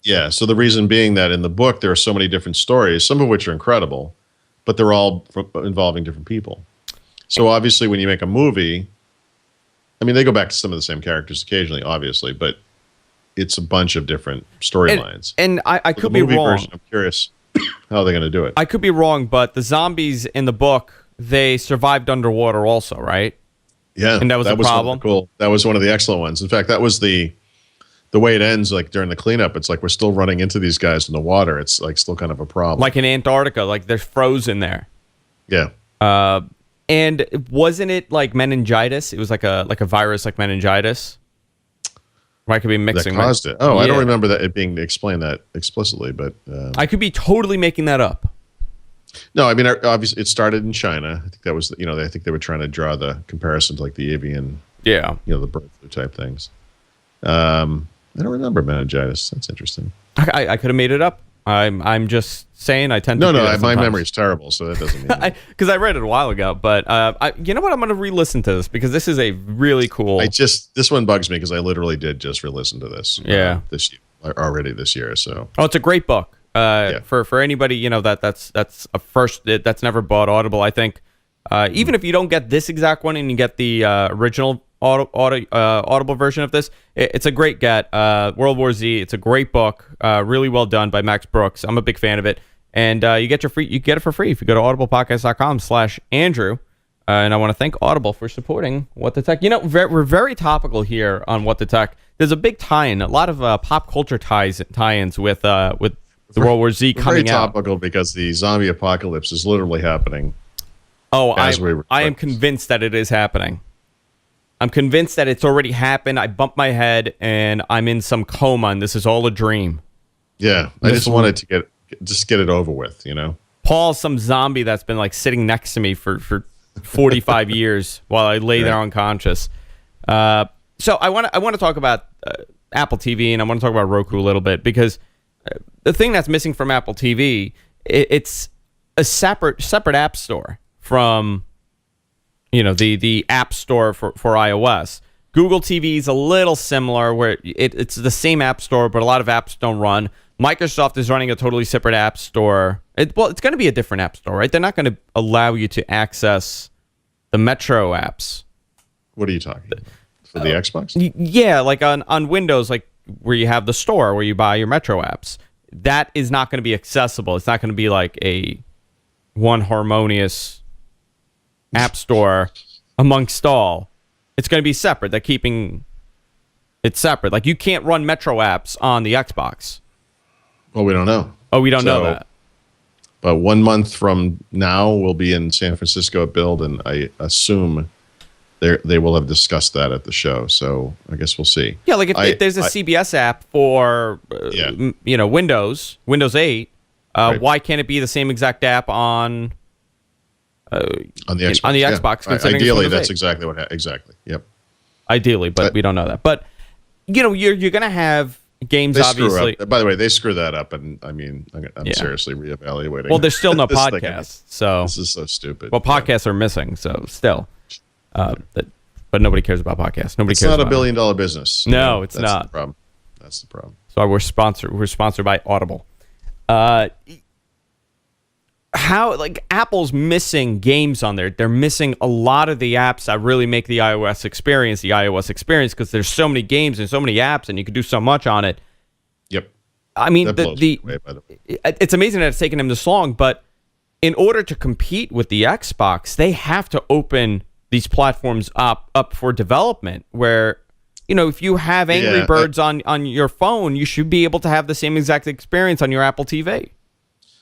Yeah. So the reason being that in the book there are so many different stories, some of which are incredible, but they're all involving different people. So obviously, when you make a movie, I mean, they go back to some of the same characters occasionally, obviously, but it's a bunch of different storylines. And I could the be movie wrong. version, I'm curious how they're going to do it. I could be wrong, but the zombies in the book, they survived underwater also, right? Yeah, And that was the problem? Cool. That was one of the excellent ones. In fact, that was the way it ends. Like during the cleanup, it's like we're still running into these guys in the water. It's like still kind of a problem. Like in Antarctica, like they're frozen there. Yeah. And wasn't it like meningitis? It was like a virus like meningitis. Or I could be mixing. That caused it. Oh, I don't Yeah. remember that it being explained that explicitly, but I could be totally making that up. no, I mean, obviously, it started in China. I think that was, I think they were trying to draw the comparison to like the avian, Yeah. the bird flu type things. I don't remember meningitis. That's interesting. I could have made it up. I'm just saying I tend to do that My sometimes. memory is terrible, so that doesn't mean. Because I read it a while ago, but you know what? I'm going to re-listen to this because this is a really cool. This one bugs me because I literally did just re-listen to this. Yeah. This year, already this year. So. Oh, it's a great book. For anybody that's a first that's never bought Audible. I think even if you don't get this exact one and you get the original Audible version of this, it's a great get. World War Z. It's a great book. Really well done by Max Brooks. I'm a big fan of it. And you get it for free if you go to audiblepodcast.com/Andrew. And I want to thank Audible for supporting What the Tech. We're very topical here on What the Tech. There's a big tie-in, a lot of pop culture tie-ins with the World War Z coming very out. topical because the zombie apocalypse is literally happening. Oh, we I am convinced that it is happening. I'm convinced that it's already happened. I bumped my head and I'm in some coma and this is all a dream. Yeah, I just wanted to get it over with, Paul's some zombie that's been like sitting next to me for 45 years while I lay there unconscious. So I want to talk about Apple TV and I want to talk about Roku a little bit because the thing that's missing from Apple TV, it's a separate app store from the App Store for iOS. Google TV is a little similar, where it's the same app store, but a lot of apps don't run. Microsoft is running a totally separate app store. It's going to be a different app store, right? They're not going to allow you to access the Metro apps. What are you talking about? For the Xbox? Yeah, like on Windows, like where you have the store where you buy your Metro apps. That is not going to be accessible. It's not going to be like a one harmonious app store amongst all. It's going to be separate. They're keeping it separate. Like, you can't run Metro apps on the Xbox. Well, we don't know. Oh, we don't know that. But 1 month from now, we'll be in San Francisco at Build, and I assume they will have discussed that at the show. So I guess we'll see. Yeah, like if there's a CBS app for Windows 8, right. Why can't it be the same exact app on the Xbox? On the Xbox, ideally, that's exactly what. Exactly. Yep. Ideally, but we don't know that. But you're gonna have games. Obviously, by the way, they screw that up, and I mean, I'm seriously reevaluating. Well, there's still no podcast, so this is so stupid. Well, podcasts are missing, so still, but nobody cares about podcasts. Nobody cares. It's not a $1 billion business. No, it's not. The problem. That's the problem. So we're sponsored by Audible. How, like, Apple's missing games on there. They're missing a lot of the apps that really make the iOS experience because there's so many games and so many apps, and you can do so much on it. Yep. I mean, it's amazing that it's taken them this long, but in order to compete with the Xbox, they have to open these platforms up for development, where, if you have Angry Birds on your phone, you should be able to have the same exact experience on your Apple TV.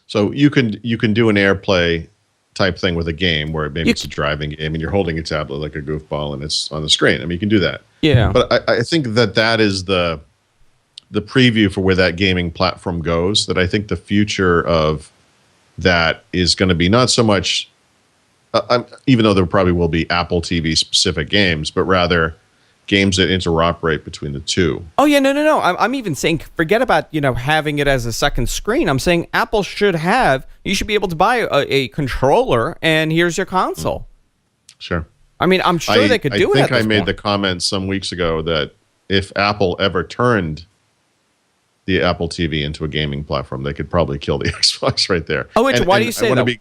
So you can do an AirPlay type thing with a game where maybe it's a driving game and you're holding a tablet like a goofball and it's on the screen. I mean, you can do that. Yeah. But I think that is the preview for where that gaming platform goes. That I think the future of that is going to be not so much, even though there probably will be Apple TV specific games, but rather games that interoperate between the two. Oh yeah, no. I'm even saying, forget about having it as a second screen. I'm saying Apple you should be able to buy a controller and here's your console. Sure. I mean, I'm sure they could do it. I think I made the comment some weeks ago that if Apple ever turned the Apple TV into a gaming platform, they could probably kill the Xbox right there. Oh, wait, why do you say that?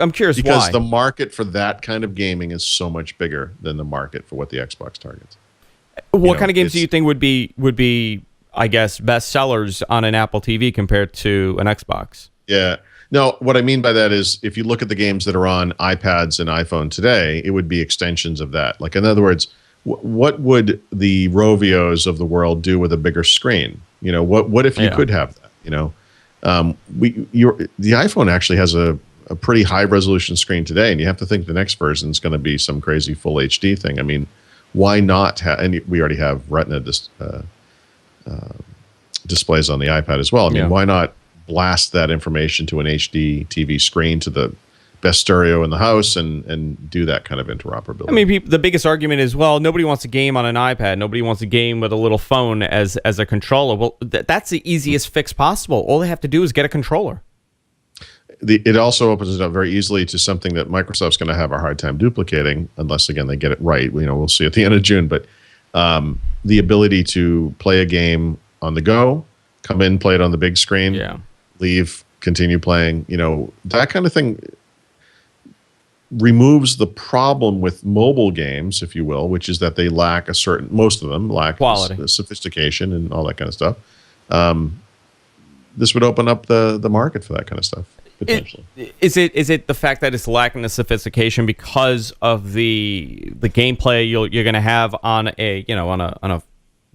I'm curious because why. The market for that kind of gaming is so much bigger than the market for what the Xbox targets. What kind of games do you think would be, I guess, best sellers on an Apple TV compared to an Xbox? Yeah. No, what I mean by that is if you look at the games that are on iPads and iPhone today, it would be extensions of that. Like, in other words, what would the Rovios of the world do with a bigger screen? What if you could have that? The iPhone actually has a pretty high resolution screen today, and you have to think the next version is going to be some crazy full HD thing. I mean, why not have? And we already have Retina displays on the iPad as well. I mean, why not blast that information to an HD TV screen to the best stereo in the house and do that kind of interoperability? I mean, the biggest argument is, well, nobody wants a game on an iPad. Nobody wants a game with a little phone as a controller. Well, that's the easiest fix possible. All they have to do is get a controller. It also opens it up very easily to something that Microsoft's going to have a hard time duplicating, unless, again, they get it right. We'll see at the end of June. But the ability to play a game on the go, come in, play it on the big screen, leave, continue playing, that kind of thing removes the problem with mobile games, if you will, which is that they lack most of them lack quality, sophistication, and all that kind of stuff. This would open up the market for that kind of stuff. Potentially. Is it the fact that it's lacking the sophistication because of the gameplay you're going to have on a on a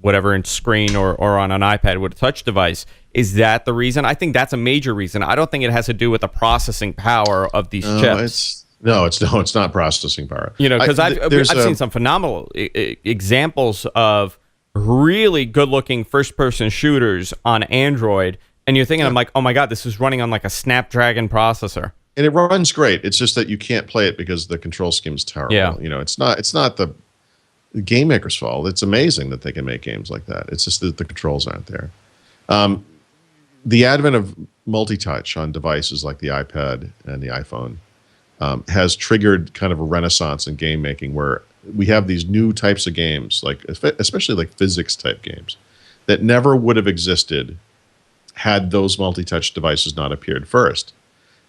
whatever in screen or on an iPad with a touch device? Is that the reason? I think that's a major reason. I don't think it has to do with the processing power of these chips. It's not processing power. Because I've seen some phenomenal examples of really good-looking first-person shooters on Android. And you're thinking, I'm like, oh my God, this is running on like a Snapdragon processor. And it runs great. It's just that you can't play it because the control scheme is terrible. Yeah. It's not the game maker's fault. It's amazing that they can make games like that. It's just that the controls aren't there. The advent of multi-touch on devices like the iPad and the iPhone has triggered kind of a renaissance in game making where we have these new types of games, like especially like physics type games, that never would have existed had those multi-touch devices not appeared first.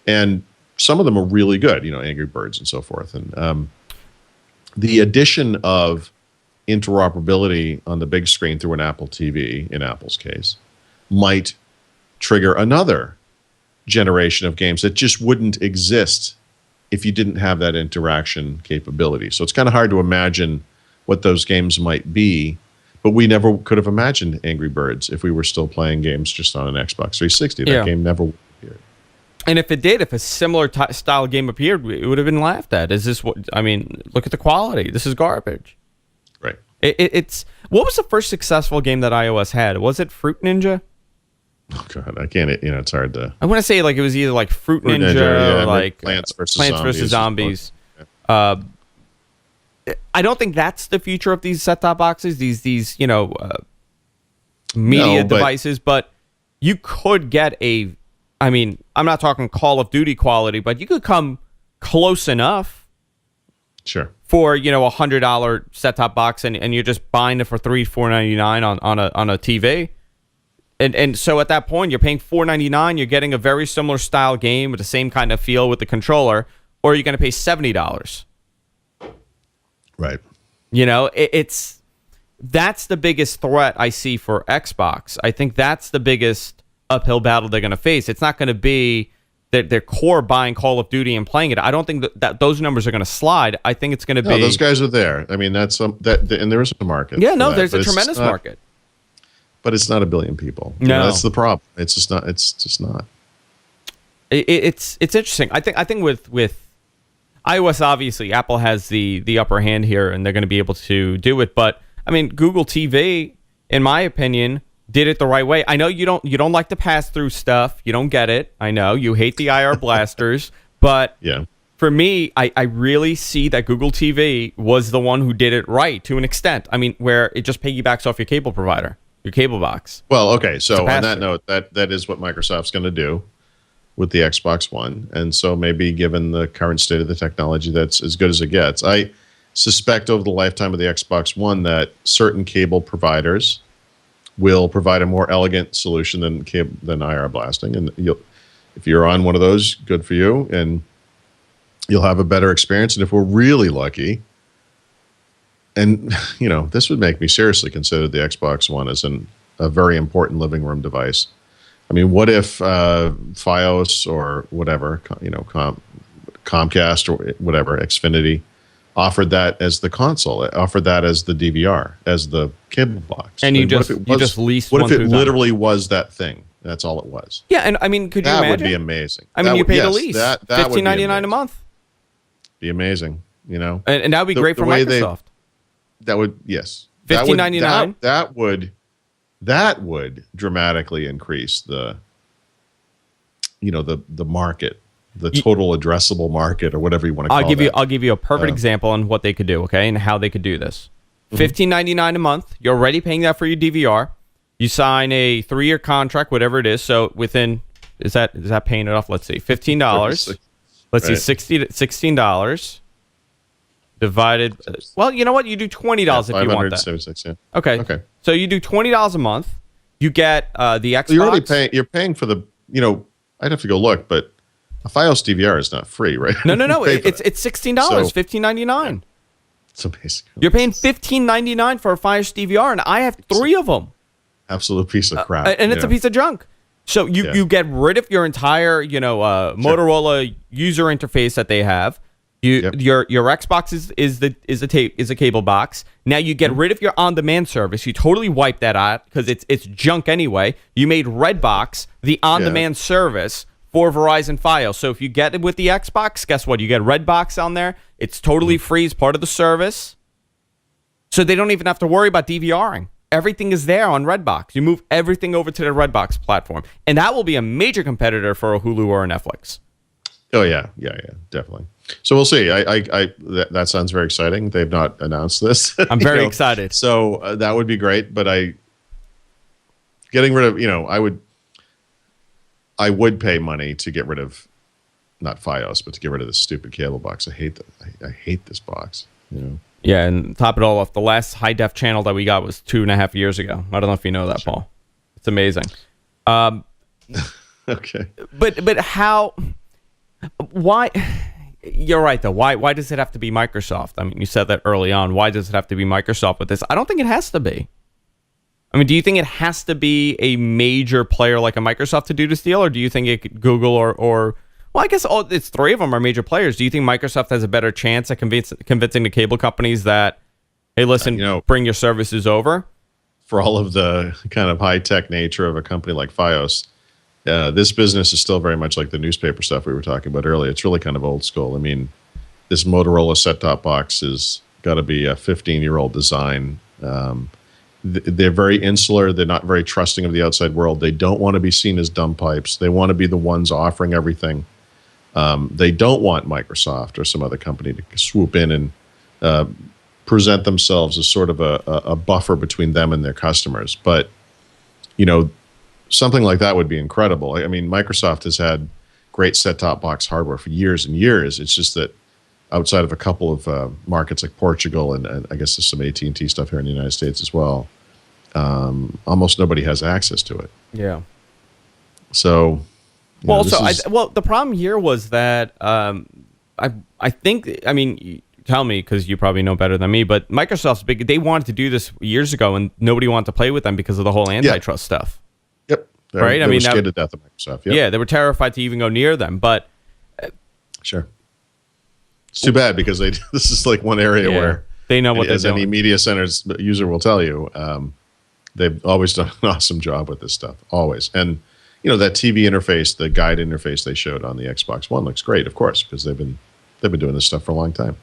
And some of them are really good, Angry Birds and so forth. And the addition of interoperability on the big screen through an Apple TV, in Apple's case, might trigger another generation of games that just wouldn't exist if you didn't have that interaction capability. So it's kind of hard to imagine what those games might be, but we never could have imagined Angry Birds if we were still playing games just on an Xbox 360. That game never appeared. And if it did, if a similar style game appeared, it would have been laughed at. Is this what, I mean, look at the quality. This is garbage. Right. It's what was the first successful game that iOS had? Was it Fruit Ninja? Oh God, I can't. It's hard to. I want to say like it was either like Fruit Ninja or like Plants vs. Zombies. I don't think that's the future of these set-top boxes. These media devices, but you could get a. I mean, I'm not talking Call of Duty quality, but you could come close enough. Sure. For $100 set-top box, and you're just buying it for $4.99 on a TV. And so at that point, you're paying $4.99. You're getting a very similar style game with the same kind of feel with the controller, or you're going to pay $70. Right. That's the biggest threat I see for Xbox. I think that's the biggest uphill battle they're going to face. It's not going to be their core buying Call of Duty and playing it. I don't think that those numbers are going to slide. I think it's going to be. Those guys are there. I mean, that's and there is a market. Yeah, no, there's a tremendous market. But it's not a billion people. No, that's the problem. It's just not. It's just not. It's interesting. I think with iOS, obviously, Apple has the upper hand here, and they're going to be able to do it. But I mean, Google TV, in my opinion, did it the right way. I know you don't like the pass through stuff. You don't get it. I know you hate the IR blasters, but yeah. For me, I really see that Google TV was the one who did it right to an extent. I mean, where it just piggybacks off your cable provider. Your cable box. Well, okay. So on that note, that is what Microsoft's going to do with the Xbox One. And so maybe given the current state of the technology, that's as good as it gets. I suspect over the lifetime of the Xbox One that certain cable providers will provide a more elegant solution than IR blasting. And if you're on one of those, good for you. And you'll have a better experience. And if we're really lucky, and, this would make me seriously consider the Xbox One as a very important living room device. I mean, what if Fios or whatever, Comcast or whatever, Xfinity, offered that as the console, offered that as the DVR, as the cable box? And you just leased one. What if it literally was that thing? That's all it was. Yeah, and I mean, could you imagine? That would be amazing. I mean, you pay the lease, $15.99 a month. Be amazing, And that would be great for Microsoft. That would, yes. $15.99. That would dramatically increase the market, the total addressable market, or whatever you want to call it. I'll give you a perfect example on what they could do, okay, and how they could do this. $15.99 a month. You're already paying that for your DVR. You sign a 3-year contract, whatever it is. So within, is that paying it off? Let's see, $15. Let's see, $16. Divided. Well, you know what? You do $20 if you want that. Yeah. Okay. So you do $20 a month. You get the Xbox. You're already paying. You're paying for the. I'd have to go look, but a Fios DVR is not free, right? No. It's $16. $15.99. It's amazing. You're paying $15.99 for a Fios DVR, and I have 3 of them. Absolute piece of crap. And it's a piece of junk. So you get rid of your entire Motorola user interface that they have. Your Xbox is a cable box. Now you get rid of your on-demand service. You totally wipe that out because it's junk anyway. You made Redbox the on-demand service for Verizon Fios. So if you get it with the Xbox, guess what? You get Redbox on there. It's totally free as part of the service. So they don't even have to worry about DVRing. Everything is there on Redbox. You move everything over to the Redbox platform, and that will be a major competitor for a Hulu or a Netflix. Oh yeah, definitely. So we'll see. That sounds very exciting. They've not announced this. I'm very excited. So that would be great. But getting rid of, I would pay money to get rid of, not Fios, but to get rid of this stupid cable box. I hate this box. Yeah, and top it all off, the last high def channel that we got was 2.5 years ago. I don't know if you know that, Paul. It's amazing. Okay. But how? Why? You're right though. Why does it have to be Microsoft? I mean, you said that early on. Why does it have to be Microsoft with this? I don't think it has to be. I mean, do you think it has to be a major player like a Microsoft to do this deal, or do you think it could Google or well, I guess it's three of them are major players. Do you think Microsoft has a better chance at convincing the cable companies that, hey, listen, bring your services over? For all of the kind of high-tech nature of a company like Fios, this business is still very much like the newspaper stuff we were talking about earlier. It's really kind of old school. I mean, this Motorola set-top box has got to be a 15-year-old design. They're very insular. They're not very trusting of the outside world. They don't want to be seen as dumb pipes. They want to be the ones offering everything. They don't want Microsoft or some other company to swoop in and present themselves as sort of a buffer between them and their customers. But, something like that would be incredible. I mean, Microsoft has had great set-top box hardware for years and years. It's just that outside of a couple of markets like Portugal and I guess there's some AT&T stuff here in the United States as well, almost nobody has access to it. Yeah. So... the problem here was that I think, I mean, tell me because you probably know better than me, but Microsoft's big. They wanted to do this years ago, and nobody wanted to play with them because of the whole antitrust stuff. Yep. Right. They were scared to death of Microsoft. Yep. Yeah, they were terrified to even go near them. But sure, it's too bad because this is like one area where they know what they're doing. As any media centers user will tell you, they've always done an awesome job with this stuff. Always. And that TV interface, the guide interface they showed on the Xbox One looks great, of course, because they've been doing this stuff for a long time.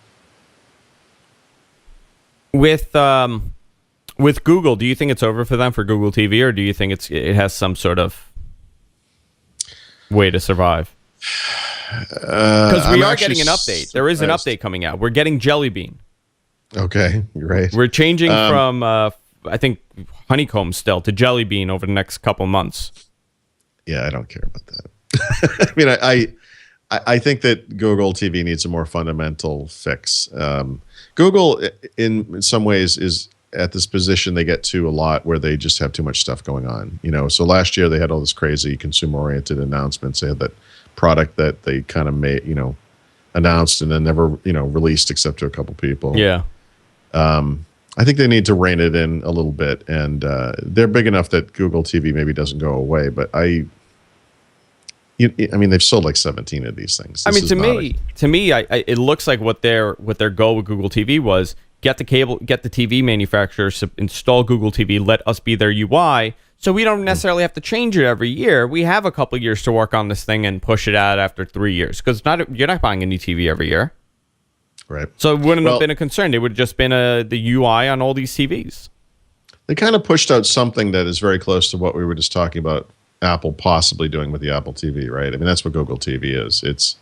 With Google, do you think it's over for them for Google TV, or do you think it has some sort of way to survive? Because we are getting an update. There is an update coming out. We're getting Jelly Bean. Okay, you're right. We're changing from I think Honeycomb still to Jelly Bean over the next couple months. Yeah, I don't care about that. I mean, I think that Google TV needs a more fundamental fix. Google, in some ways, is at this position they get to a lot where they just have too much stuff going on. So last year they had all this crazy consumer-oriented announcements. They had that product that they kind of made, announced and then never, released except to a couple people. Yeah. I think they need to rein it in a little bit, and they're big enough that Google TV maybe doesn't go away. But I mean, they've sold like 17 of these things. To me, it looks like what their goal with Google TV was get the TV manufacturers to install Google TV, let us be their UI, so we don't necessarily have to change it every year. We have a couple years to work on this thing and push it out after 3 years, because you're not buying a new TV every year. Right. So it wouldn't have been a concern. It would have just been the UI on all these TVs. They kind of pushed out something that is very close to what we were just talking about Apple possibly doing with the Apple TV, right? I mean, that's what Google TV is. It's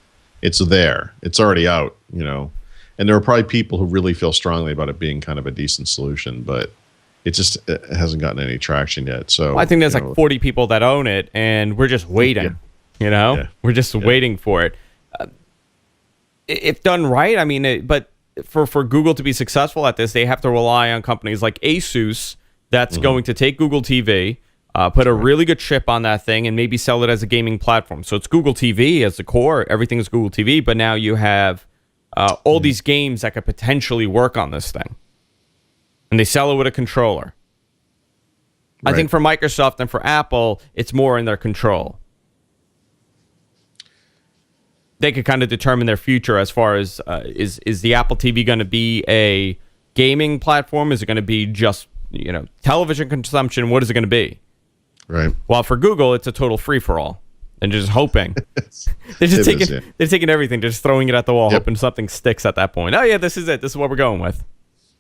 there. It's already out, And there are probably people who really feel strongly about it being kind of a decent solution, but it hasn't gotten any traction yet. So I think there's like 40 people that own it, and we're just waiting. Yeah. We're just waiting for it. If done right, I mean, but for Google to be successful at this, they have to rely on companies like Asus that's going to take Google TV, put a really good chip on that thing, and maybe sell it as a gaming platform. So it's Google TV as the core. Everything is Google TV, but now you have all these games that could potentially work on this thing. And they sell it with a controller. Right. I think for Microsoft and for Apple, it's more in their control. They could kind of determine their future as far as is the Apple TV going to be a gaming platform? Is it going to be just television consumption? What is it going to be? Right. While for Google, it's a total free for all, and just hoping they're taking everything, just throwing it at the wall, hoping something sticks at that point. Oh yeah, this is it. This is what we're going with.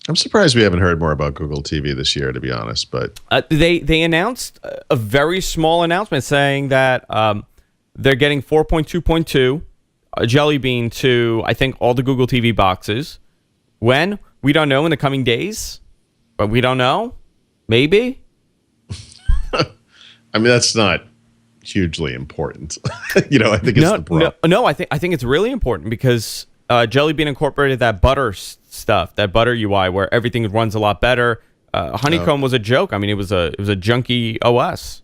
I'm surprised we haven't heard more about Google TV this year, to be honest. But they announced a very small announcement saying that they're getting 4.2.2. A Jelly Bean to, I think, all the Google TV boxes. When? We don't know, in the coming days. But we don't know. Maybe. I mean, that's not hugely important. I think it's the problem. No, I think it's really important because Jelly Bean incorporated that butter stuff, that Butter UI, where everything runs a lot better. Honeycomb was a joke. I mean, it was a junky OS.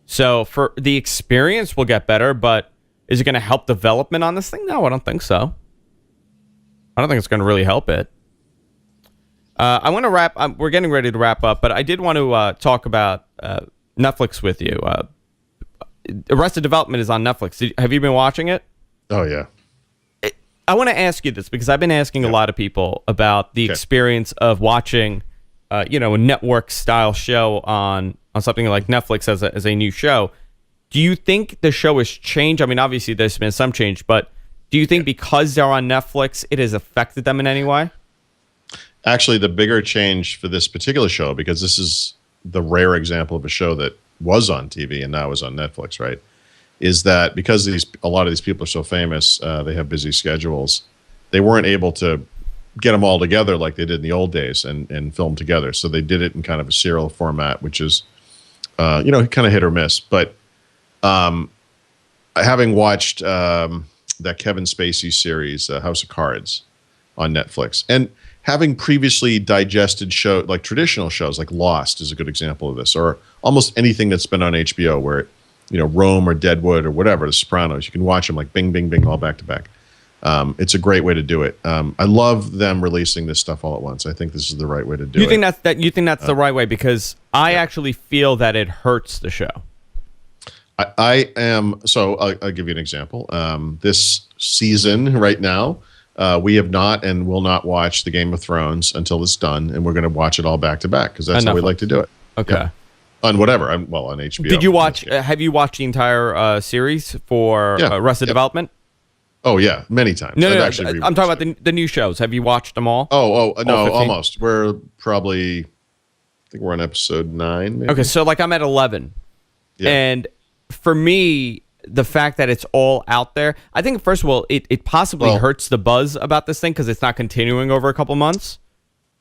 So for the experience will get better, but is it going to help development on this thing? No, I don't think so. I don't think it's going to really help it. I want to wrap. We're getting ready to wrap up, but I did want to talk about Netflix with you. Arrested Development is on Netflix. Have you been watching it? Oh yeah. I want to ask you this because I've been asking a lot of people about the experience of watching, a network style show on something like Netflix as a new show. Do you think the show has changed? I mean, obviously there's been some change, but do you think because they're on Netflix, it has affected them in any way? Actually, the bigger change for this particular show, because this is the rare example of a show that was on TV and now is on Netflix, right, is that because a lot of these people are so famous, they have busy schedules, they weren't able to get them all together like they did in the old days and film together. So they did it in kind of a serial format, which is, kind of hit or miss. But having watched that Kevin Spacey series, House of Cards, on Netflix, and having previously digested traditional shows like Lost is a good example of this, or almost anything that's been on HBO where, Rome or Deadwood or whatever, The Sopranos, you can watch them like bing, bing, bing, all back to back. It's a great way to do it. I love them releasing this stuff all at once. I think this is the right way to do it. You think that's the right way? Because I actually feel that it hurts the show. I am. So I'll give you an example. This season right now, we have not and will not watch the Game of Thrones until it's done, and we're going to watch it all back to back because that's how we like to do it. Okay. Yeah. On whatever. On HBO. Did you watch? Have you watched the entire series for Arrested Development? Oh yeah, many times. No, I'm talking about the new shows. Have you watched them all? Oh no, almost. We're probably, I think we're on episode 9. Maybe. Okay, so I'm at 11, and for me, the fact that it's all out there, I think first of all, it possibly hurts the buzz about this thing because it's not continuing over a couple months.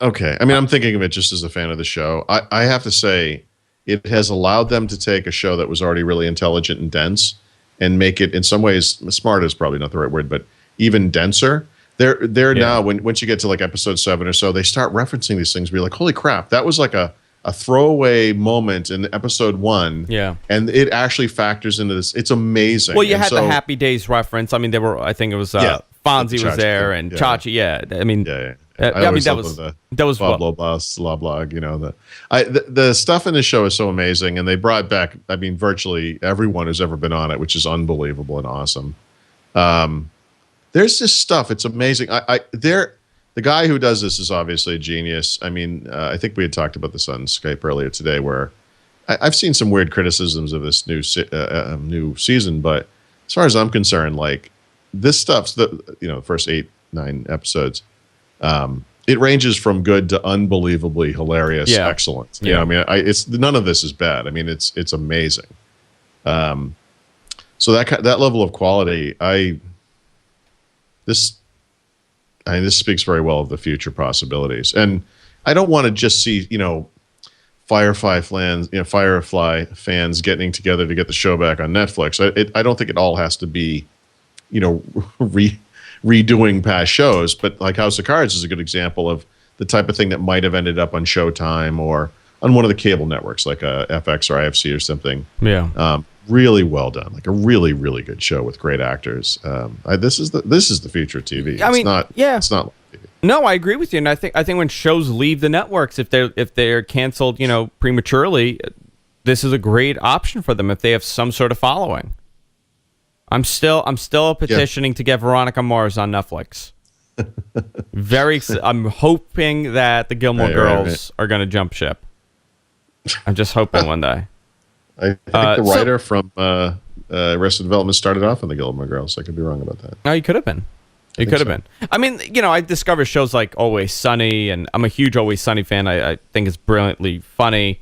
Okay, I mean, I'm thinking of it just as a fan of the show. I have to say, it has allowed them to take a show that was already really intelligent and dense and make it, in some ways, smart is probably not the right word, but even denser. They're now, once you get to episode 7 or so, they start referencing these things. Be like, holy crap, that was like a throwaway moment in episode 1. Yeah. And it actually factors into this. It's amazing. Well, you had the Happy Days reference. I mean, I think it was Fonzie was there and Chachi. Yeah. I mean, I mean, that was blah blah blah blog. The stuff in the show is so amazing, and they brought back, I mean, virtually everyone who's ever been on it, which is unbelievable and awesome. There's this stuff; it's amazing. The guy who does this is obviously a genius. I mean, I think we had talked about this on Skype earlier today, where I've seen some weird criticisms of this new season, but as far as I'm concerned, this stuff's the first 8-9 episodes. It ranges from good to unbelievably hilarious excellence. I mean, it's none of this is bad. I mean, it's amazing. So that level of quality, this speaks very well of the future possibilities. And I don't want to just see Firefly fans getting together to get the show back on Netflix. I don't think it all has to be redoing past shows, but House of Cards is a good example of the type of thing that might have ended up on Showtime or on one of the cable networks like FX or IFC or something. Yeah. Really well done, a really, really good show with great actors. This is the future of TV. It's not TV. No, I agree with you, and I think when shows leave the networks, if they're canceled, prematurely, this is a great option for them if they have some sort of following. I'm still petitioning to get Veronica Mars on Netflix. I'm hoping that the Gilmore Girls are going to jump ship. I'm just hoping one day. I think the writer from Arrested Development started off on the Gilmore Girls. I could be wrong about that. No, you could have been. You could have been. I mean, I discovered shows like Always Sunny, and I'm a huge Always Sunny fan. I think it's brilliantly funny.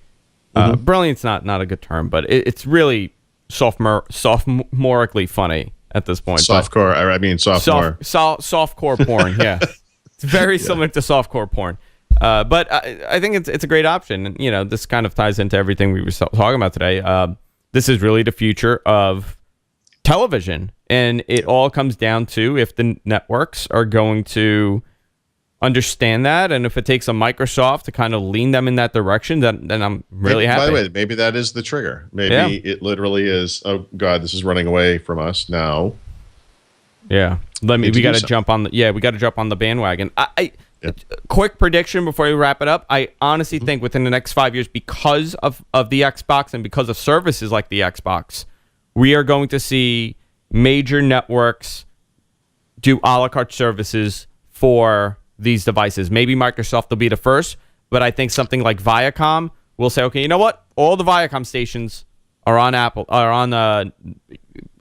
Brilliant's not a good term, but it's really sophomorically funny at this point. Softcore. I mean, sophomore. Softcore porn. Yeah, it's very similar to softcore porn. But I think it's a great option. And, this kind of ties into everything we were talking about today. This is really the future of television, and it all comes down to if the networks are going to understand that, and if it takes a Microsoft to kind of lean them in that direction, then I'm really happy. By the way, maybe that is the trigger. Maybe it literally is, oh God, this is running away from us now. Yeah. We got to jump on the bandwagon. Quick prediction before we wrap it up. I honestly think within the next 5 years, because of the Xbox and because of services like the Xbox, we are going to see major networks do a la carte services for these devices. Maybe Microsoft will be the first, but I think something like Viacom will say, okay, you know what? All the Viacom stations are on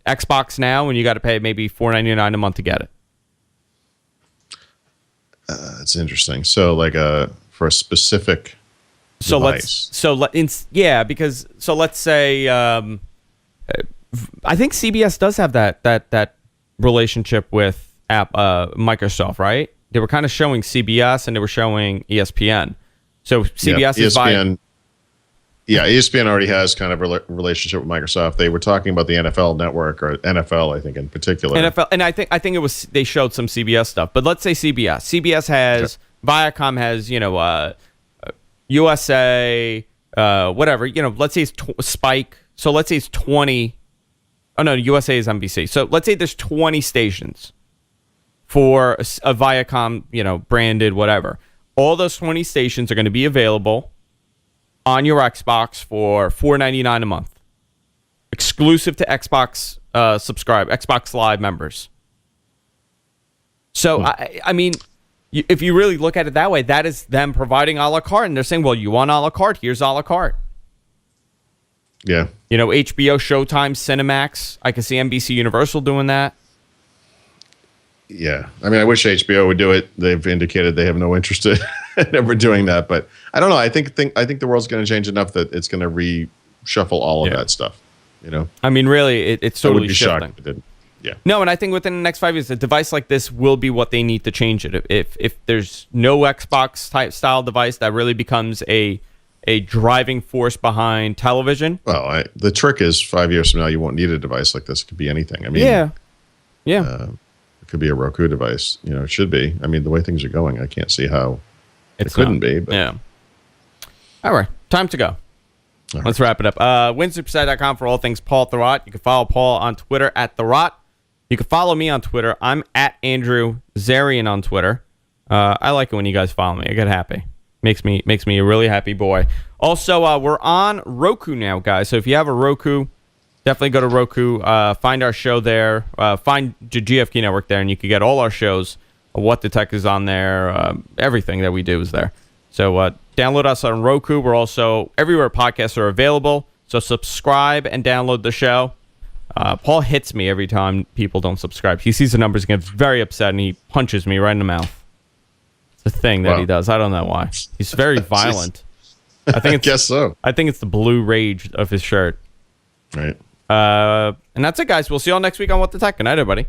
Xbox now, and you got to pay maybe $4.99 a month to get it. It's interesting. So like for a specific device. Let's say I think CBS does have that relationship with Microsoft, right? They were kind of showing CBS and they were showing ESPN. So CBS is ESPN. ESPN already has kind of a relationship with Microsoft. They were talking about the NFL network, or NFL, I think in particular. NFL, and I think it was, they showed some CBS stuff. But let's say CBS. CBS has, Viacom has, USA, whatever. Let's say it's Spike. So let's say it's 20. Oh no, USA is NBC. So let's say there's 20 stations for a Viacom, branded whatever. All those 20 stations are going to be available on your Xbox for $4.99 a month, exclusive to Xbox Xbox Live members. So I mean, if you really look at it that way, that is them providing a la carte, and they're saying, well, you want a la carte? Here's a la carte. Yeah. HBO, Showtime, Cinemax. I can see NBC Universal doing that. Yeah. I mean, I wish HBO would do it. They've indicated they have no interest in ever doing that. But I don't know. I think the world's going to change enough that it's going to reshuffle all of that stuff. I mean, really, it's totally I would be shifting. shocked if it didn't. Yeah. No, and I think within the next 5 years, a device like this will be what they need to change it. If there's no Xbox type style device that really becomes a driving force behind television. Well, the trick is 5 years from now, you won't need a device like this. It could be anything. I mean, yeah. It could be a Roku device. It should be. I mean, the way things are going, I can't see how it couldn't be. But. Yeah. All right. Time to go. Let's wrap it up. WinSuperSide.com for all things Paul Thurrott. You can follow Paul on Twitter at Thurrott. You can follow me on Twitter. I'm at Andrew Zarian on Twitter. I like it when you guys follow me. I get happy. Makes me a really happy boy. Also, we're on Roku now, guys. So if you have a Roku, definitely go to Roku. Find our show there. Find the GFK Network there, and you can get all our shows. What the Tech is on there. Everything that we do is there. So download us on Roku. We're also everywhere podcasts are available. So subscribe and download the show. Paul hits me every time people don't subscribe. He sees the numbers and gets very upset, and he punches me right in the mouth. It's a thing that he does. I don't know why. He's very violent. I guess so. I think it's the blue rage of his shirt. Right. And that's it, guys. We'll see you all next week on What the Tech. Good night, everybody.